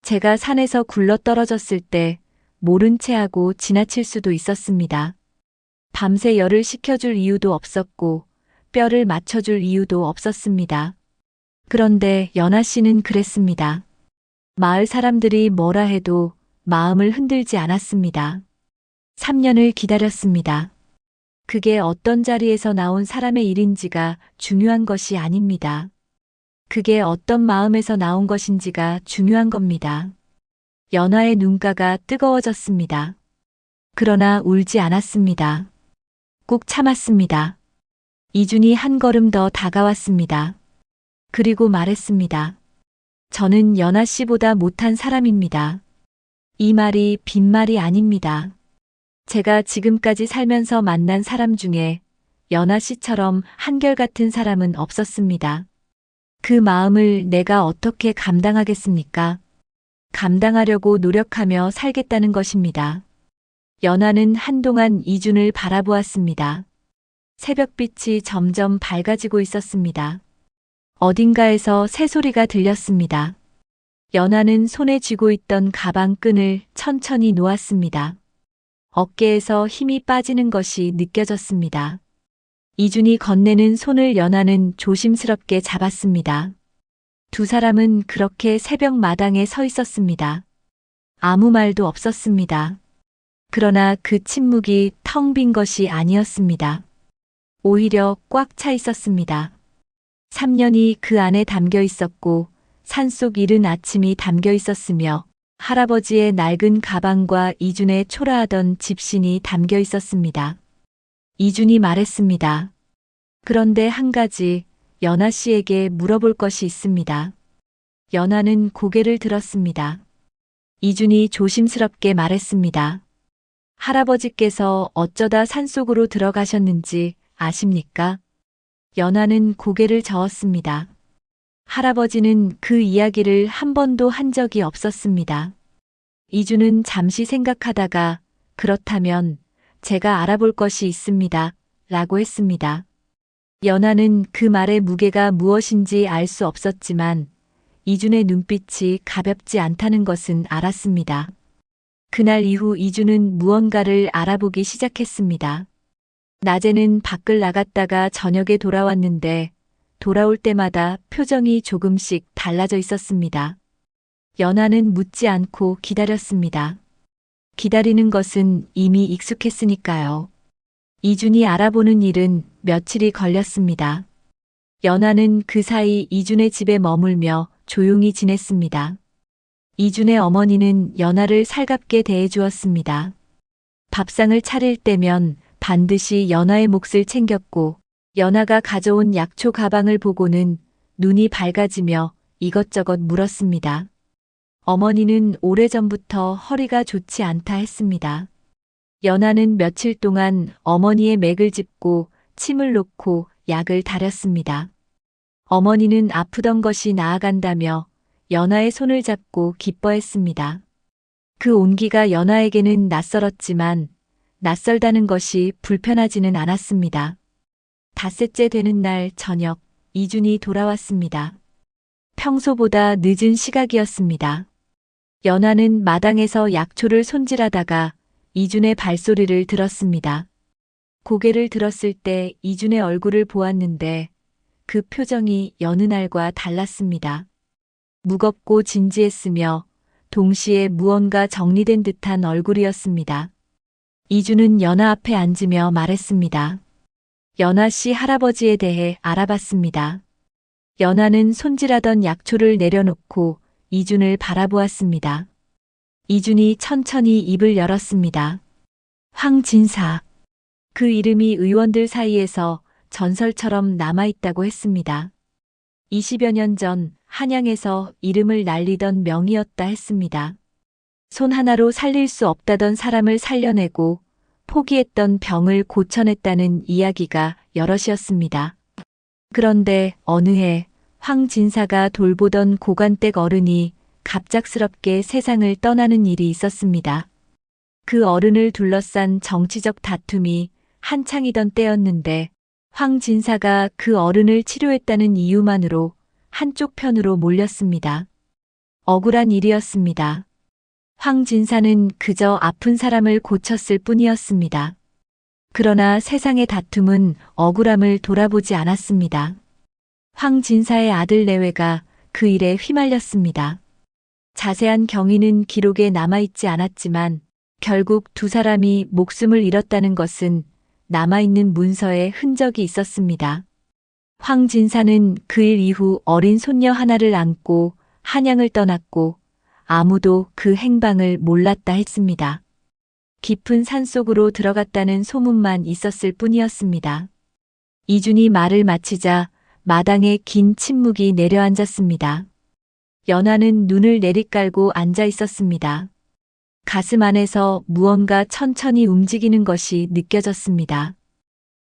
제가 산에서 굴러 떨어졌을 때 모른 채 하고 지나칠 수도 있었습니다. 밤새 열을 식혀줄 이유도 없었고 뼈를 맞춰줄 이유도 없었습니다. 그런데 연하 씨는 그랬습니다. 마을 사람들이 뭐라 해도 마음을 흔들지 않았습니다. 3년을 기다렸습니다. 그게 어떤 자리에서 나온 사람의 일인지가 중요한 것이 아닙니다. 그게 어떤 마음에서 나온 것인지가 중요한 겁니다. 연하의 눈가가 뜨거워졌습니다. 그러나 울지 않았습니다. 꾹 참았습니다. 이준이 한 걸음 더 다가왔습니다. 그리고 말했습니다. 저는 연하 씨보다 못한 사람입니다. 이 말이 빈말이 아닙니다. 제가 지금까지 살면서 만난 사람 중에 연하 씨처럼 한결같은 사람은 없었습니다. 그 마음을 내가 어떻게 감당하겠습니까? 감당하려고 노력하며 살겠다는 것입니다. 연하는 한동안 이준을 바라보았습니다. 새벽빛이 점점 밝아지고 있었습니다. 어딘가에서 새소리가 들렸습니다. 연하는 손에 쥐고 있던 가방 끈을 천천히 놓았습니다. 어깨에서 힘이 빠지는 것이 느껴졌습니다. 이준이 건네는 손을 연하는 조심스럽게 잡았습니다. 두 사람은 그렇게 새벽 마당에 서 있었습니다. 아무 말도 없었습니다. 그러나 그 침묵이 텅 빈 것이 아니었습니다. 오히려 꽉 차 있었습니다. 3년이 그 안에 담겨 있었고 산속 이른 아침이 담겨 있었으며 할아버지의 낡은 가방과 이준의 초라하던 집신이 담겨 있었습니다. 이준이 말했습니다. 그런데 한 가지 연하 씨에게 물어볼 것이 있습니다. 연하는 고개를 들었습니다. 이준이 조심스럽게 말했습니다. 할아버지께서 어쩌다 산속으로 들어가셨는지 아십니까? 연하는 고개를 저었습니다. 할아버지는 그 이야기를 한 번도 한 적이 없었습니다. 이준은 잠시 생각하다가 그렇다면 제가 알아볼 것이 있습니다. 라고 했습니다. 연하는 그 말의 무게가 무엇인지 알 수 없었지만 이준의 눈빛이 가볍지 않다는 것은 알았습니다. 그날 이후 이준은 무언가를 알아보기 시작했습니다. 낮에는 밖을 나갔다가 저녁에 돌아왔는데 돌아올 때마다 표정이 조금씩 달라져 있었습니다. 연하는 묻지 않고 기다렸습니다. 기다리는 것은 이미 익숙했으니까요. 이준이 알아보는 일은 며칠이 걸렸습니다. 연하는 그 사이 이준의 집에 머물며 조용히 지냈습니다. 이준의 어머니는 연하를 살갑게 대해주었습니다. 밥상을 차릴 때면 반드시 연하의 몫을 챙겼고 연하가 가져온 약초 가방을 보고는 눈이 밝아지며 이것저것 물었습니다. 어머니는 오래전부터 허리가 좋지 않다 했습니다. 연하는 며칠 동안 어머니의 맥을 짚고 침을 놓고 약을 다렸습니다. 어머니는 아프던 것이 나아간다며 연하의 손을 잡고 기뻐했습니다. 그 온기가 연하에게는 낯설었지만 낯설다는 것이 불편하지는 않았습니다. 닷새째 되는 날 저녁, 이준이 돌아왔습니다. 평소보다 늦은 시각이었습니다. 연하는 마당에서 약초를 손질하다가 이준의 발소리를 들었습니다. 고개를 들었을 때 이준의 얼굴을 보았는데 그 표정이 여느 날과 달랐습니다. 무겁고 진지했으며 동시에 무언가 정리된 듯한 얼굴이었습니다. 이준은 연하 앞에 앉으며 말했습니다. 연하 씨 할아버지에 대해 알아봤습니다. 연하는 손질하던 약초를 내려놓고 이준을 바라보았습니다. 이준이 천천히 입을 열었습니다. 황진사. 그 이름이 의원들 사이에서 전설처럼 남아있다고 했습니다. 20여 년 전 한양에서 이름을 날리던 명이었다 했습니다. 손 하나로 살릴 수 없다던 사람을 살려내고 포기했던 병을 고쳐냈다는 이야기가 여럿이었습니다. 그런데 어느 해 황진사가 돌보던 고관댁 어른이 갑작스럽게 세상을 떠나는 일이 있었습니다. 그 어른을 둘러싼 정치적 다툼이 한창이던 때였는데 황진사가 그 어른을 치료했다는 이유만으로 한쪽 편으로 몰렸습니다. 억울한 일이었습니다. 황진사는 그저 아픈 사람을 고쳤을 뿐이었습니다. 그러나 세상의 다툼은 억울함을 돌아보지 않았습니다. 황진사의 아들 내외가 그 일에 휘말렸습니다. 자세한 경위는 기록에 남아있지 않았지만 결국 두 사람이 목숨을 잃었다는 것은 남아있는 문서에 흔적이 있었습니다. 황진사는 그 일 이후 어린 손녀 하나를 안고 한양을 떠났고 아무도 그 행방을 몰랐다 했습니다. 깊은 산속으로 들어갔다는 소문만 있었을 뿐이었습니다. 이준이 말을 마치자 마당에 긴 침묵이 내려앉았습니다. 연하는 눈을 내리깔고 앉아 있었습니다. 가슴 안에서 무언가 천천히 움직이는 것이 느껴졌습니다.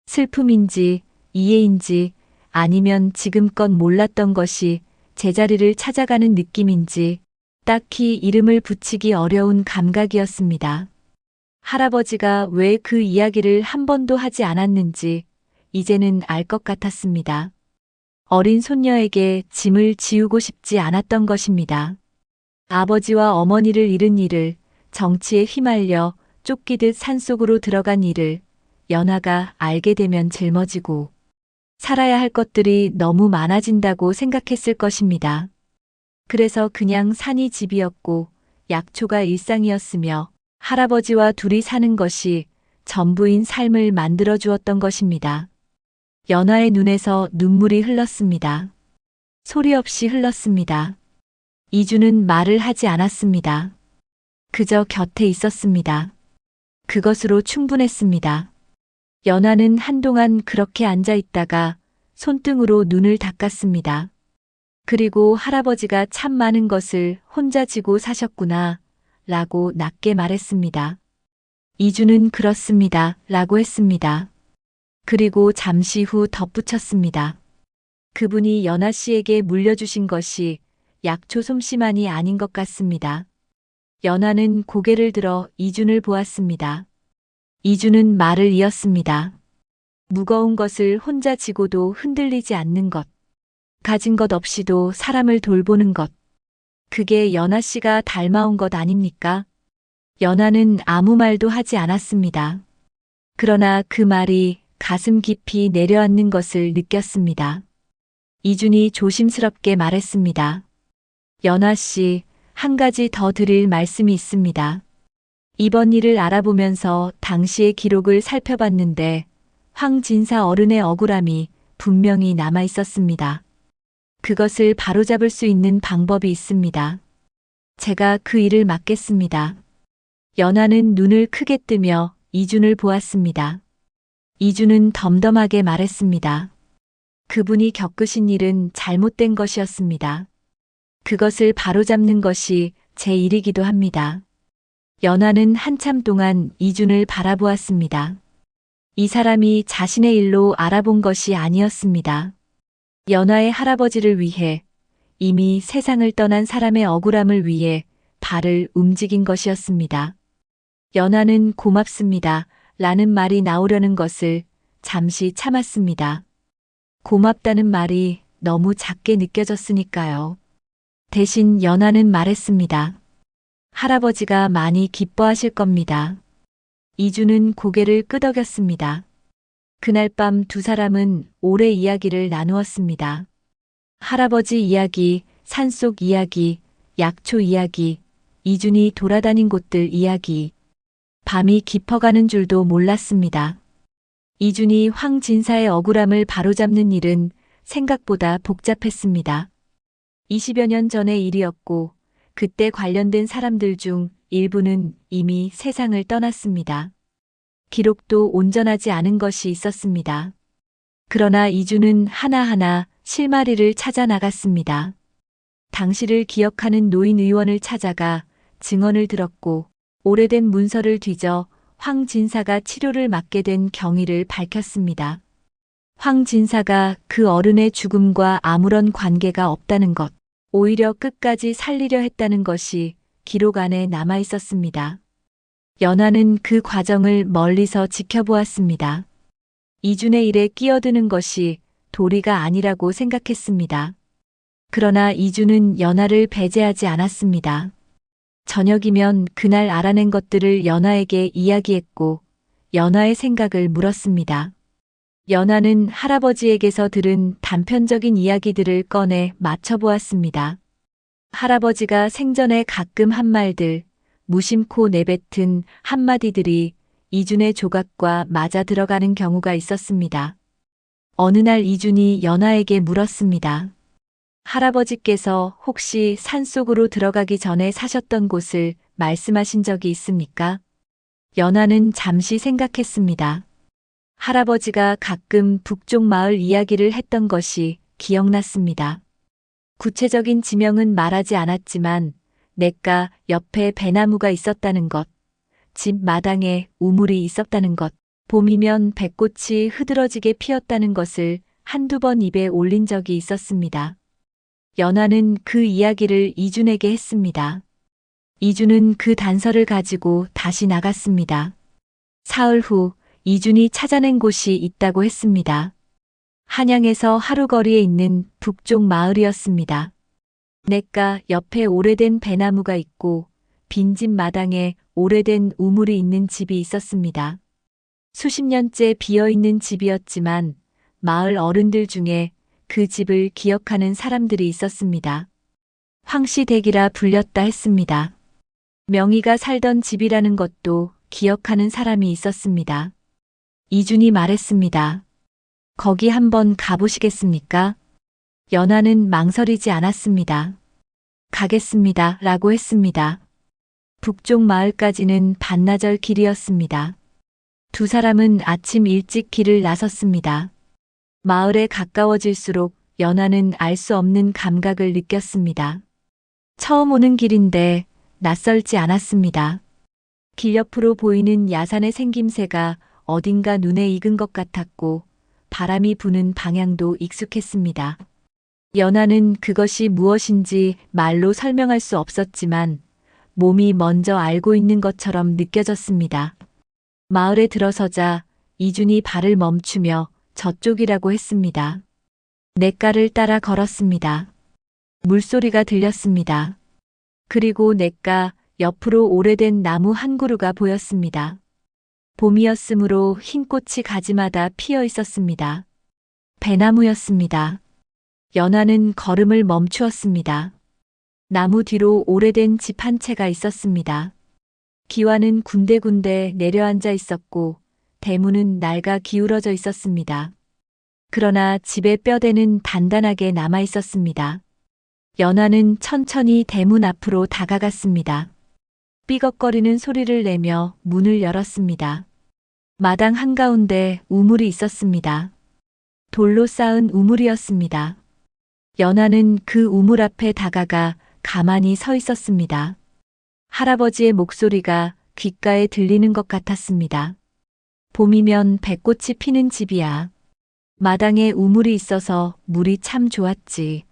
슬픔인지 이해인지 아니면 지금껏 몰랐던 것이 제자리를 찾아가는 느낌인지 딱히 이름을 붙이기 어려운 감각이었습니다. 할아버지가 왜 그 이야기를 한 번도 하지 않았는지 이제는 알 것 같았습니다. 어린 손녀에게 짐을 지우고 싶지 않았던 것입니다. 아버지와 어머니를 잃은 일을, 정치에 휘말려 쫓기듯 산속으로 들어간 일을 연하가 알게 되면 짊어지고 살아야 할 것들이 너무 많아진다고 생각했을 것입니다. 그래서 그냥 산이 집이었고 약초가 일상이었으며 할아버지와 둘이 사는 것이 전부인 삶을 만들어 주었던 것입니다. 연하의 눈에서 눈물이 흘렀습니다. 소리 없이 흘렀습니다. 이주는 말을 하지 않았습니다. 그저 곁에 있었습니다. 그것으로 충분했습니다. 연하는 한동안 그렇게 앉아 있다가 손등으로 눈을 닦았습니다. 그리고 할아버지가 참 많은 것을 혼자 지고 사셨구나 라고 낮게 말했습니다. 이주는 그렇습니다 라고 했습니다. 그리고 잠시 후 덧붙였습니다. 그분이 연하 씨에게 물려주신 것이 약초 솜씨만이 아닌 것 같습니다. 연하는 고개를 들어 이준을 보았습니다. 이준은 말을 이었습니다. 무거운 것을 혼자 지고도 흔들리지 않는 것. 가진 것 없이도 사람을 돌보는 것. 그게 연하 씨가 닮아온 것 아닙니까? 연하는 아무 말도 하지 않았습니다. 그러나 그 말이 가슴 깊이 내려앉는 것을 느꼈습니다. 이준이 조심스럽게 말했습니다. 연하 씨, 한 가지 더 드릴 말씀이 있습니다. 이번 일을 알아보면서 당시의 기록을 살펴봤는데 황진사 어른의 억울함이 분명히 남아 있었습니다. 그것을 바로잡을 수 있는 방법이 있습니다. 제가 그 일을 맡겠습니다. 연하는 눈을 크게 뜨며 이준을 보았습니다. 이준은 덤덤하게 말했습니다. 그분이 겪으신 일은 잘못된 것이었습니다. 그것을 바로잡는 것이 제 일이기도 합니다. 연하는 한참 동안 이준을 바라보았습니다. 이 사람이 자신의 일로 알아본 것이 아니었습니다. 연하의 할아버지를 위해, 이미 세상을 떠난 사람의 억울함을 위해 발을 움직인 것이었습니다. 연하는 고맙습니다 라는 말이 나오려는 것을 잠시 참았습니다. 고맙다는 말이 너무 작게 느껴졌으니까요. 대신 연하는 말했습니다. 할아버지가 많이 기뻐하실 겁니다. 이주는 고개를 끄덕였습니다. 그날 밤 두 사람은 오래 이야기를 나누었습니다. 할아버지 이야기, 산속 이야기, 약초 이야기, 이준이 돌아다닌 곳들 이야기. 밤이 깊어가는 줄도 몰랐습니다. 이준이 황진사의 억울함을 바로잡는 일은 생각보다 복잡했습니다. 20여 년 전의 일이었고 그때 관련된 사람들 중 일부는 이미 세상을 떠났습니다. 기록도 온전하지 않은 것이 있었습니다. 그러나 이준은 하나하나 실마리를 찾아 나갔습니다. 당시를 기억하는 노인 의원을 찾아가 증언을 들었고 오래된 문서를 뒤져 황진사가 치료를 맡게 된 경위를 밝혔습니다. 황진사가 그 어른의 죽음과 아무런 관계가 없다는 것, 오히려 끝까지 살리려 했다는 것이 기록 안에 남아 있었습니다. 연하는 그 과정을 멀리서 지켜보았습니다. 이준의 일에 끼어드는 것이 도리가 아니라고 생각했습니다. 그러나 이준은 연하를 배제하지 않았습니다. 저녁이면 그날 알아낸 것들을 연하에게 이야기했고 연하의 생각을 물었습니다. 연하는 할아버지에게서 들은 단편적인 이야기들을 꺼내 맞춰보았습니다. 할아버지가 생전에 가끔 한 말들, 무심코 내뱉은 한마디들이 이준의 조각과 맞아 들어가는 경우가 있었습니다. 어느 날 이준이 연하에게 물었습니다. 할아버지께서 혹시 산속으로 들어가기 전에 사셨던 곳을 말씀하신 적이 있습니까? 연하는 잠시 생각했습니다. 할아버지가 가끔 북쪽 마을 이야기를 했던 것이 기억났습니다. 구체적인 지명은 말하지 않았지만 냇가 옆에 배나무가 있었다는 것, 집 마당에 우물이 있었다는 것, 봄이면 백꽃이 흐드러지게 피었다는 것을 한두 번 입에 올린 적이 있었습니다. 연하는 그 이야기를 이준에게 했습니다. 이준은 그 단서를 가지고 다시 나갔습니다. 사흘 후 이준이 찾아낸 곳이 있다고 했습니다. 한양에서 하루 거리에 있는 북쪽 마을이었습니다. 냇가 옆에 오래된 배나무가 있고 빈집 마당에 오래된 우물이 있는 집이 있었습니다. 수십 년째 비어있는 집이었지만 마을 어른들 중에 그 집을 기억하는 사람들이 있었습니다. 황씨댁이라 불렸다 했습니다. 명의가 살던 집이라는 것도 기억하는 사람이 있었습니다. 이준이 말했습니다. 거기 한번 가보시겠습니까? 연하는 망설이지 않았습니다. 가겠습니다. 라고 했습니다. 북쪽 마을까지는 반나절 길이었습니다. 두 사람은 아침 일찍 길을 나섰습니다. 마을에 가까워질수록 연하는 알 수 없는 감각을 느꼈습니다. 처음 오는 길인데 낯설지 않았습니다. 길 옆으로 보이는 야산의 생김새가 어딘가 눈에 익은 것 같았고 바람이 부는 방향도 익숙했습니다. 연하는 그것이 무엇인지 말로 설명할 수 없었지만 몸이 먼저 알고 있는 것처럼 느껴졌습니다. 마을에 들어서자 이준이 발을 멈추며 저쪽이라고 했습니다. 냇가를 따라 걸었습니다. 물소리가 들렸습니다. 그리고 냇가 옆으로 오래된 나무 한 그루가 보였습니다. 봄이었으므로 흰 꽃이 가지마다 피어 있었습니다. 배나무였습니다. 연하는 걸음을 멈추었습니다. 나무 뒤로 오래된 집 한 채가 있었습니다. 기와는 군데군데 내려앉아 있었고 대문은 낡아 기울어져 있었습니다. 그러나 집의 뼈대는 단단하게 남아 있었습니다. 연하는 천천히 대문 앞으로 다가갔습니다. 삐걱거리는 소리를 내며 문을 열었습니다. 마당 한가운데 우물이 있었습니다. 돌로 쌓은 우물이었습니다. 연하는 그 우물 앞에 다가가 가만히 서 있었습니다. 할아버지의 목소리가 귓가에 들리는 것 같았습니다. 봄이면 백꽃이 피는 집이야. 마당에 우물이 있어서 물이 참 좋았지.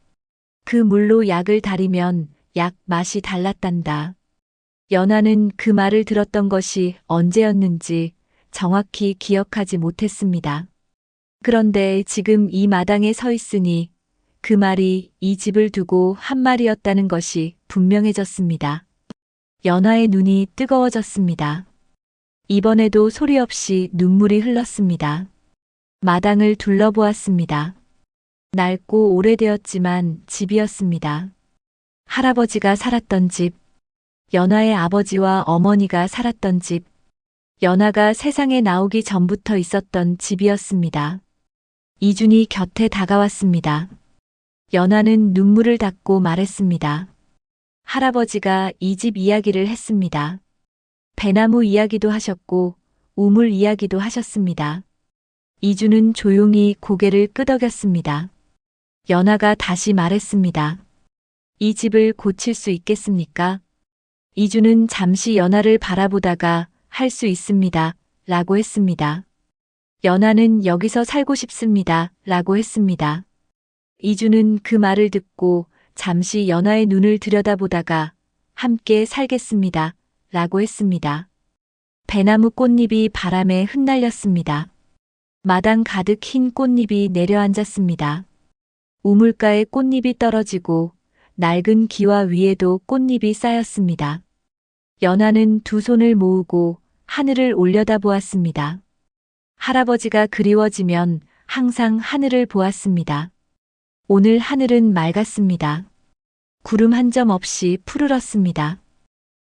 그 물로 약을 달이면 약 맛이 달랐단다. 연하는 그 말을 들었던 것이 언제였는지 정확히 기억하지 못했습니다. 그런데 지금 이 마당에 서 있으니 그 말이 이 집을 두고 한 말이었다는 것이 분명해졌습니다. 연하의 눈이 뜨거워졌습니다. 이번에도 소리 없이 눈물이 흘렀습니다. 마당을 둘러보았습니다. 낡고 오래되었지만 집이었습니다. 할아버지가 살았던 집, 연하의 아버지와 어머니가 살았던 집, 연하가 세상에 나오기 전부터 있었던 집이었습니다. 이준이 곁에 다가왔습니다. 연하는 눈물을 닦고 말했습니다. 할아버지가 이 집 이야기를 했습니다. 배나무 이야기도 하셨고 우물 이야기도 하셨습니다. 이준은 조용히 고개를 끄덕였습니다. 연하가 다시 말했습니다. 이 집을 고칠 수 있겠습니까? 이준은 잠시 연하를 바라보다가 할 수 있습니다. 라고 했습니다. 연하는 여기서 살고 싶습니다. 라고 했습니다. 이준은 그 말을 듣고 잠시 연하의 눈을 들여다보다가 함께 살겠습니다. 라고 했습니다. 배나무 꽃잎이 바람에 흩날렸습니다. 마당 가득 흰 꽃잎이 내려앉았습니다. 우물가에 꽃잎이 떨어지고 낡은 기와 위에도 꽃잎이 쌓였습니다. 연하는 두 손을 모으고 하늘을 올려다보았습니다. 할아버지가 그리워지면 항상 하늘을 보았습니다. 오늘 하늘은 맑았습니다. 구름 한 점 없이 푸르렀습니다.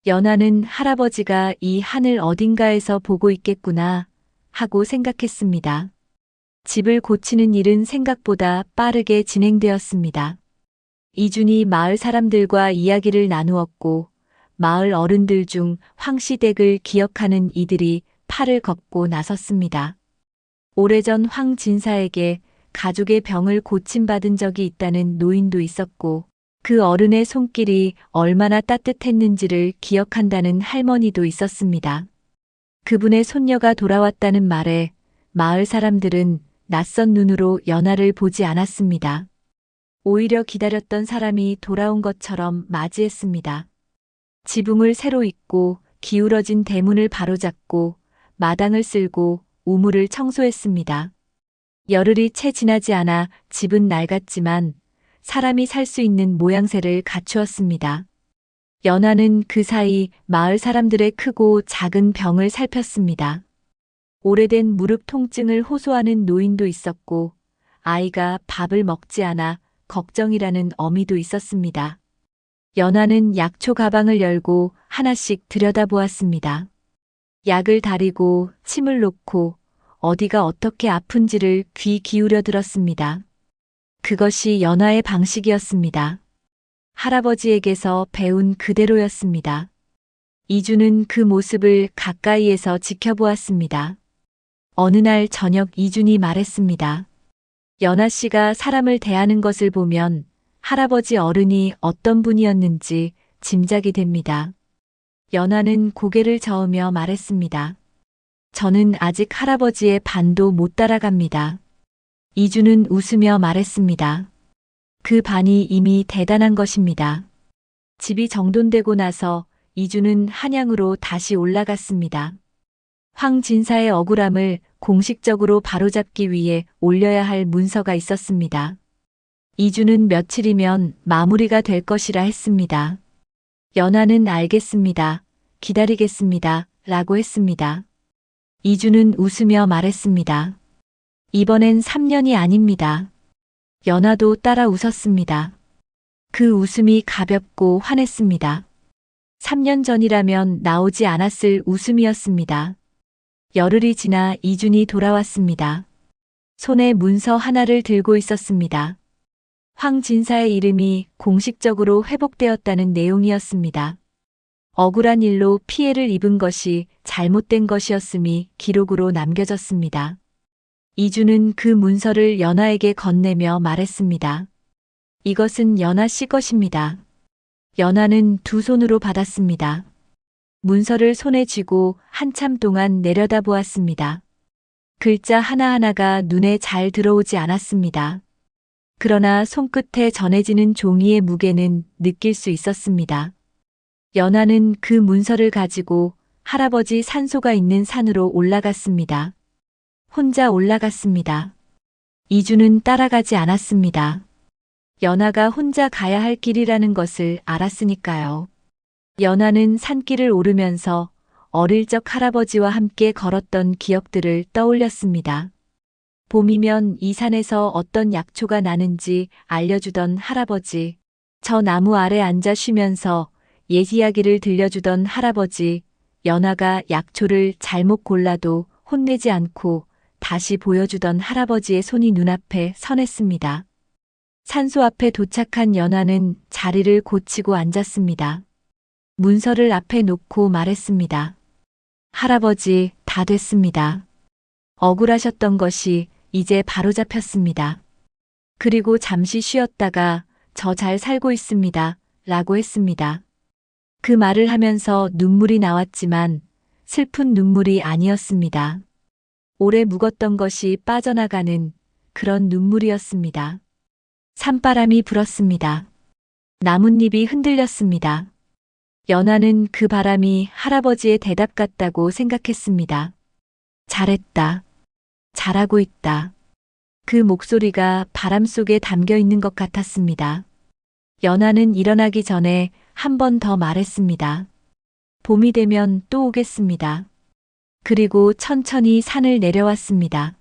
연하는 할아버지가 이 하늘 어딘가에서 보고 있겠구나 하고 생각했습니다. 집을 고치는 일은 생각보다 빠르게 진행되었습니다. 이준이 마을 사람들과 이야기를 나누었고 마을 어른들 중 황씨댁을 기억하는 이들이 팔을 걷고 나섰습니다. 오래전 황 진사에게 가족의 병을 고침받은 적이 있다는 노인도 있었고 그 어른의 손길이 얼마나 따뜻했는지를 기억한다는 할머니도 있었습니다. 그분의 손녀가 돌아왔다는 말에 마을 사람들은 낯선 눈으로 연하를 보지 않았습니다. 오히려 기다렸던 사람이 돌아온 것처럼 맞이했습니다. 지붕을 새로 잇고 기울어진 대문을 바로잡고 마당을 쓸고 우물을 청소했습니다. 열흘이 채 지나지 않아 집은 낡았지만 사람이 살 수 있는 모양새를 갖추었습니다. 연화는 그 사이 마을 사람들의 크고 작은 병을 살폈습니다. 오래된 무릎 통증을 호소하는 노인도 있었고, 아이가 밥을 먹지 않아 걱정이라는 어미도 있었습니다. 연화는 약초 가방을 열고 하나씩 들여다보았습니다. 약을 다리고 침을 놓고 어디가 어떻게 아픈지를 귀 기울여 들었습니다. 그것이 연화의 방식이었습니다. 할아버지에게서 배운 그대로였습니다. 이준은 그 모습을 가까이에서 지켜보았습니다. 어느 날 저녁 이준이 말했습니다. 연화 씨가 사람을 대하는 것을 보면 할아버지 어른이 어떤 분이었는지 짐작이 됩니다. 연화는 고개를 저으며 말했습니다. 저는 아직 할아버지의 반도 못 따라갑니다. 이준은 웃으며 말했습니다. 그 반이 이미 대단한 것입니다. 집이 정돈되고 나서 이준은 한양으로 다시 올라갔습니다. 황 진사의 억울함을 공식적으로 바로잡기 위해 올려야 할 문서가 있었습니다. 이준은 며칠이면 마무리가 될 것이라 했습니다. 연화는 알겠습니다. 기다리겠습니다. 라고 했습니다. 이준은 웃으며 말했습니다. 이번엔 3년이 아닙니다. 연화도 따라 웃었습니다. 그 웃음이 가볍고 환했습니다. 3년 전이라면 나오지 않았을 웃음이었습니다. 열흘이 지나 이준이 돌아왔습니다. 손에 문서 하나를 들고 있었습니다. 황 진사의 이름이 공식적으로 회복되었다는 내용이었습니다. 억울한 일로 피해를 입은 것이 잘못된 것이었음이 기록으로 남겨졌습니다. 이준은 그 문서를 연화에게 건네며 말했습니다. 이것은 연화 씨 것입니다. 연화는 두 손으로 받았습니다. 문서를 손에 쥐고 한참 동안 내려다보았습니다. 글자 하나하나가 눈에 잘 들어오지 않았습니다. 그러나 손끝에 전해지는 종이의 무게는 느낄 수 있었습니다. 연화는 그 문서를 가지고 할아버지 산소가 있는 산으로 올라갔습니다. 혼자 올라갔습니다. 이준은 따라가지 않았습니다. 연화가 혼자 가야 할 길이라는 것을 알았으니까요. 연화는 산길을 오르면서 어릴 적 할아버지와 함께 걸었던 기억들을 떠올렸습니다. 봄이면 이 산에서 어떤 약초가 나는지 알려주던 할아버지, 저 나무 아래 앉아 쉬면서 옛 이야기를 들려주던 할아버지, 연화가 약초를 잘못 골라도 혼내지 않고 다시 보여주던 할아버지의 손이 눈앞에 선했습니다. 산소 앞에 도착한 연화는 자리를 고치고 앉았습니다. 문서를 앞에 놓고 말했습니다. 할아버지, 다 됐습니다. 억울하셨던 것이 이제 바로잡혔습니다. 그리고 잠시 쉬었다가 저 잘 살고 있습니다. 라고 했습니다. 그 말을 하면서 눈물이 나왔지만 슬픈 눈물이 아니었습니다. 오래 묵었던 것이 빠져나가는 그런 눈물이었습니다. 산바람이 불었습니다. 나뭇잎이 흔들렸습니다. 연화는 그 바람이 할아버지의 대답 같다고 생각했습니다. 잘했다. 잘하고 있다. 그 목소리가 바람 속에 담겨 있는 것 같았습니다. 연화는 일어나기 전에 한 번 더 말했습니다. 봄이 되면 또 오겠습니다. 그리고 천천히 산을 내려왔습니다.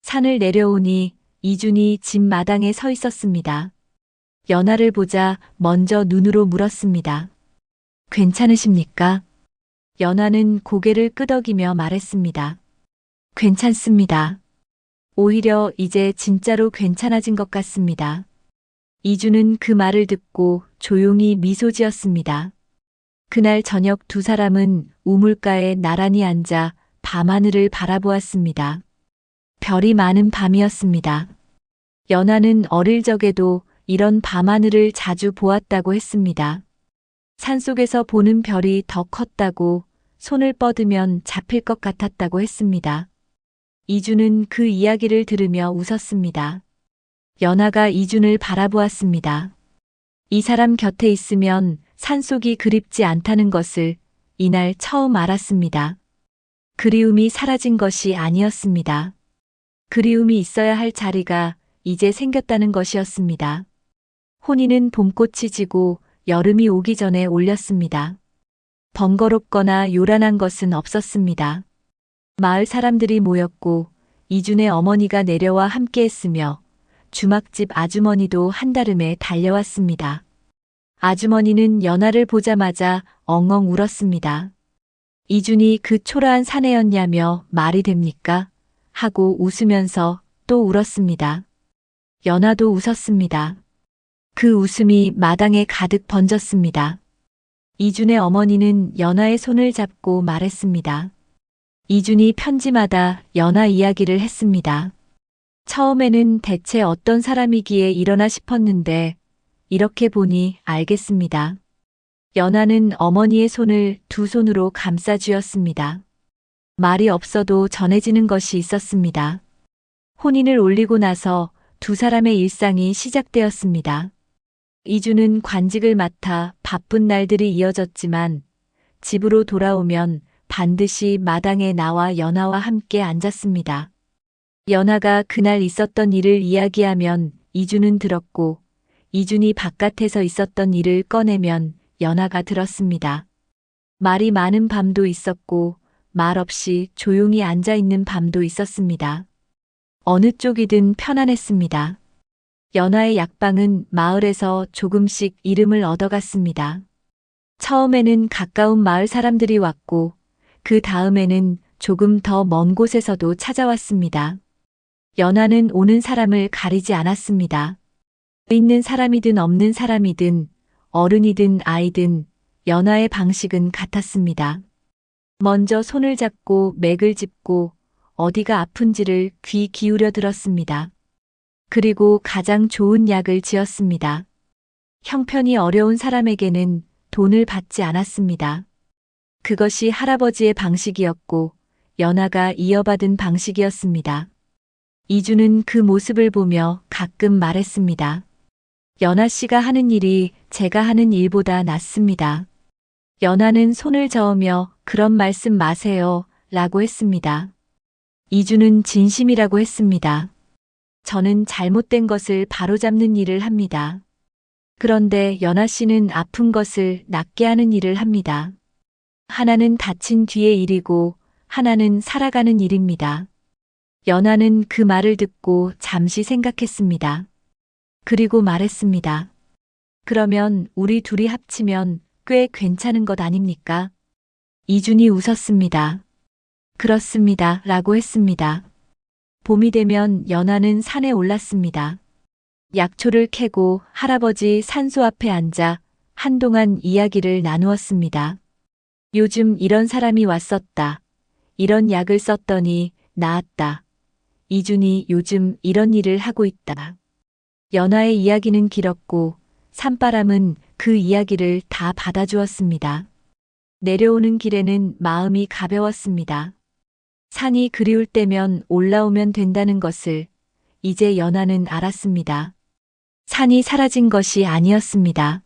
산을 내려오니 이준이 집 마당에 서 있었습니다. 연화를 보자 먼저 눈으로 물었습니다. 괜찮으십니까? 연화는 고개를 끄덕이며 말했습니다. 괜찮습니다. 오히려 이제 진짜로 괜찮아진 것 같습니다. 이준은 그 말을 듣고 조용히 미소 지었습니다. 그날 저녁 두 사람은 우물가에 나란히 앉아 밤하늘을 바라보았습니다. 별이 많은 밤이었습니다. 연화는 어릴 적에도 이런 밤하늘을 자주 보았다고 했습니다. 산속에서 보는 별이 더 컸다고, 손을 뻗으면 잡힐 것 같았다고 했습니다. 이준은 그 이야기를 들으며 웃었습니다. 연화가 이준을 바라보았습니다. 이 사람 곁에 있으면 산속이 그립지 않다는 것을 이날 처음 알았습니다. 그리움이 사라진 것이 아니었습니다. 그리움이 있어야 할 자리가 이제 생겼다는 것이었습니다. 혼인은 봄꽃이 지고 여름이 오기 전에 올렸습니다. 번거롭거나 요란한 것은 없었습니다. 마을 사람들이 모였고 이준의 어머니가 내려와 함께했으며 주막집 아주머니도 한달음에 달려왔습니다. 아주머니는 연하를 보자마자 엉엉 울었습니다. 이준이 그 초라한 사내였냐며 말이 됩니까? 하고 웃으면서 또 울었습니다. 연하도 웃었습니다. 그 웃음이 마당에 가득 번졌습니다. 이준의 어머니는 연하의 손을 잡고 말했습니다. 이준이 편지마다 연하 이야기를 했습니다. 처음에는 대체 어떤 사람이기에 이러나 싶었는데 이렇게 보니 알겠습니다. 연하는 어머니의 손을 두 손으로 감싸 쥐었습니다. 말이 없어도 전해지는 것이 있었습니다. 혼인을 올리고 나서 두 사람의 일상이 시작되었습니다. 이준은 관직을 맡아 바쁜 날들이 이어졌지만 집으로 돌아오면 반드시 마당에 나와 연하와 함께 앉았습니다. 연하가 그날 있었던 일을 이야기하면 이준은 들었고 이준이 바깥에서 있었던 일을 꺼내면 연하가 들었습니다. 말이 많은 밤도 있었고 말 없이 조용히 앉아 있는 밤도 있었습니다. 어느 쪽이든 편안했습니다. 연하의 약방은 마을에서 조금씩 이름을 얻어갔습니다. 처음에는 가까운 마을 사람들이 왔고 그 다음에는 조금 더 먼 곳에서도 찾아왔습니다. 연하는 오는 사람을 가리지 않았습니다. 있는 사람이든 없는 사람이든 어른이든 아이든 연하의 방식은 같았습니다. 먼저 손을 잡고 맥을 짚고 어디가 아픈지를 귀 기울여 들었습니다. 그리고 가장 좋은 약을 지었습니다. 형편이 어려운 사람에게는 돈을 받지 않았습니다. 그것이 할아버지의 방식이었고 연하가 이어받은 방식이었습니다. 이준은 그 모습을 보며 가끔 말했습니다. 연하 씨가 하는 일이 제가 하는 일보다 낫습니다. 연하는 손을 저으며 그런 말씀 마세요 라고 했습니다. 이준은 진심이라고 했습니다. 저는 잘못된 것을 바로잡는 일을 합니다. 그런데 연하 씨는 아픈 것을 낫게 하는 일을 합니다. 하나는 다친 뒤의 일이고 하나는 살아가는 일입니다. 연하는 그 말을 듣고 잠시 생각했습니다. 그리고 말했습니다. 그러면 우리 둘이 합치면 꽤 괜찮은 것 아닙니까? 이준이 웃었습니다. 그렇습니다. 라고 했습니다. 봄이 되면 연하는 산에 올랐습니다. 약초를 캐고 할아버지 산소 앞에 앉아 한동안 이야기를 나누었습니다. 요즘 이런 사람이 왔었다. 이런 약을 썼더니 나았다. 이준이 요즘 이런 일을 하고 있다. 연하의 이야기는 길었고 산바람은 그 이야기를 다 받아주었습니다. 내려오는 길에는 마음이 가벼웠습니다. 산이 그리울 때면 올라오면 된다는 것을 이제 연하는 알았습니다. 산이 사라진 것이 아니었습니다.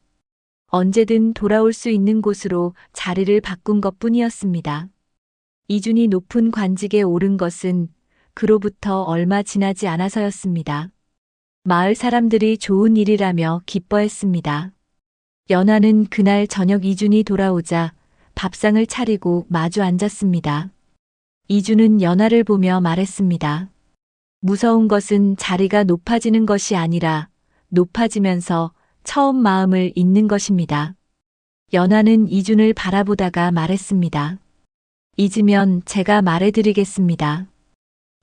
언제든 돌아올 수 있는 곳으로 자리를 바꾼 것뿐이었습니다. 이준이 높은 관직에 오른 것은 그로부터 얼마 지나지 않아서였습니다. 마을 사람들이 좋은 일이라며 기뻐했습니다. 연하는 그날 저녁 이준이 돌아오자 밥상을 차리고 마주 앉았습니다. 이준은 연하를 보며 말했습니다. 무서운 것은 자리가 높아지는 것이 아니라 높아지면서 처음 마음을 잊는 것입니다. 연하는 이준을 바라보다가 말했습니다. 잊으면 제가 말해드리겠습니다.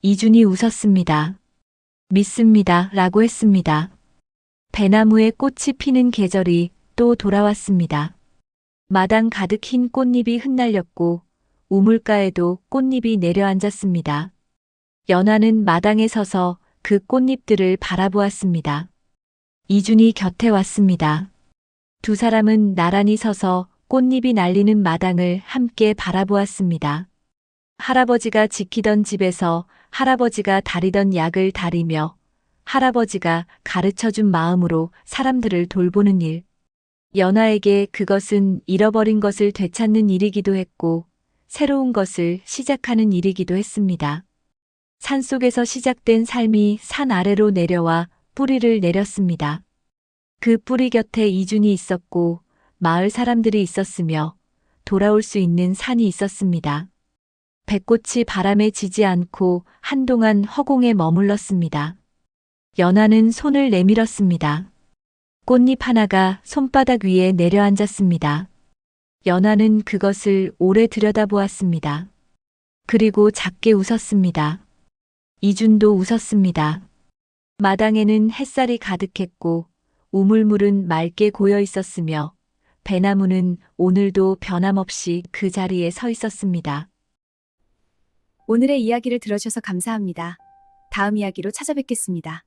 이준이 웃었습니다. 믿습니다. 라고 했습니다. 배나무에 꽃이 피는 계절이 또 돌아왔습니다. 마당 가득 흰 꽃잎이 흩날렸고 우물가에도 꽃잎이 내려앉았습니다. 연하는 마당에 서서 그 꽃잎들을 바라보았습니다. 이준이 곁에 왔습니다. 두 사람은 나란히 서서 꽃잎이 날리는 마당을 함께 바라보았습니다. 할아버지가 지키던 집에서 할아버지가 다리던 약을 다리며 할아버지가 가르쳐준 마음으로 사람들을 돌보는 일. 연하에게 그것은 잃어버린 것을 되찾는 일이기도 했고 새로운 것을 시작하는 일이기도 했습니다. 산속에서 시작된 삶이 산 아래로 내려와 뿌리를 내렸습니다. 그 뿌리 곁에 이준이 있었고 마을 사람들이 있었으며 돌아올 수 있는 산이 있었습니다. 백꽃이 바람에 지지 않고 한동안 허공에 머물렀습니다. 연하는 손을 내밀었습니다. 꽃잎 하나가 손바닥 위에 내려앉았습니다. 연하는 그것을 오래 들여다보았습니다. 그리고 작게 웃었습니다. 이준도 웃었습니다. 마당에는 햇살이 가득했고 우물물은 맑게 고여 있었으며 배나무는 오늘도 변함없이 그 자리에 서 있었습니다. 오늘의 이야기를 들어주셔서 감사합니다. 다음 이야기로 찾아뵙겠습니다.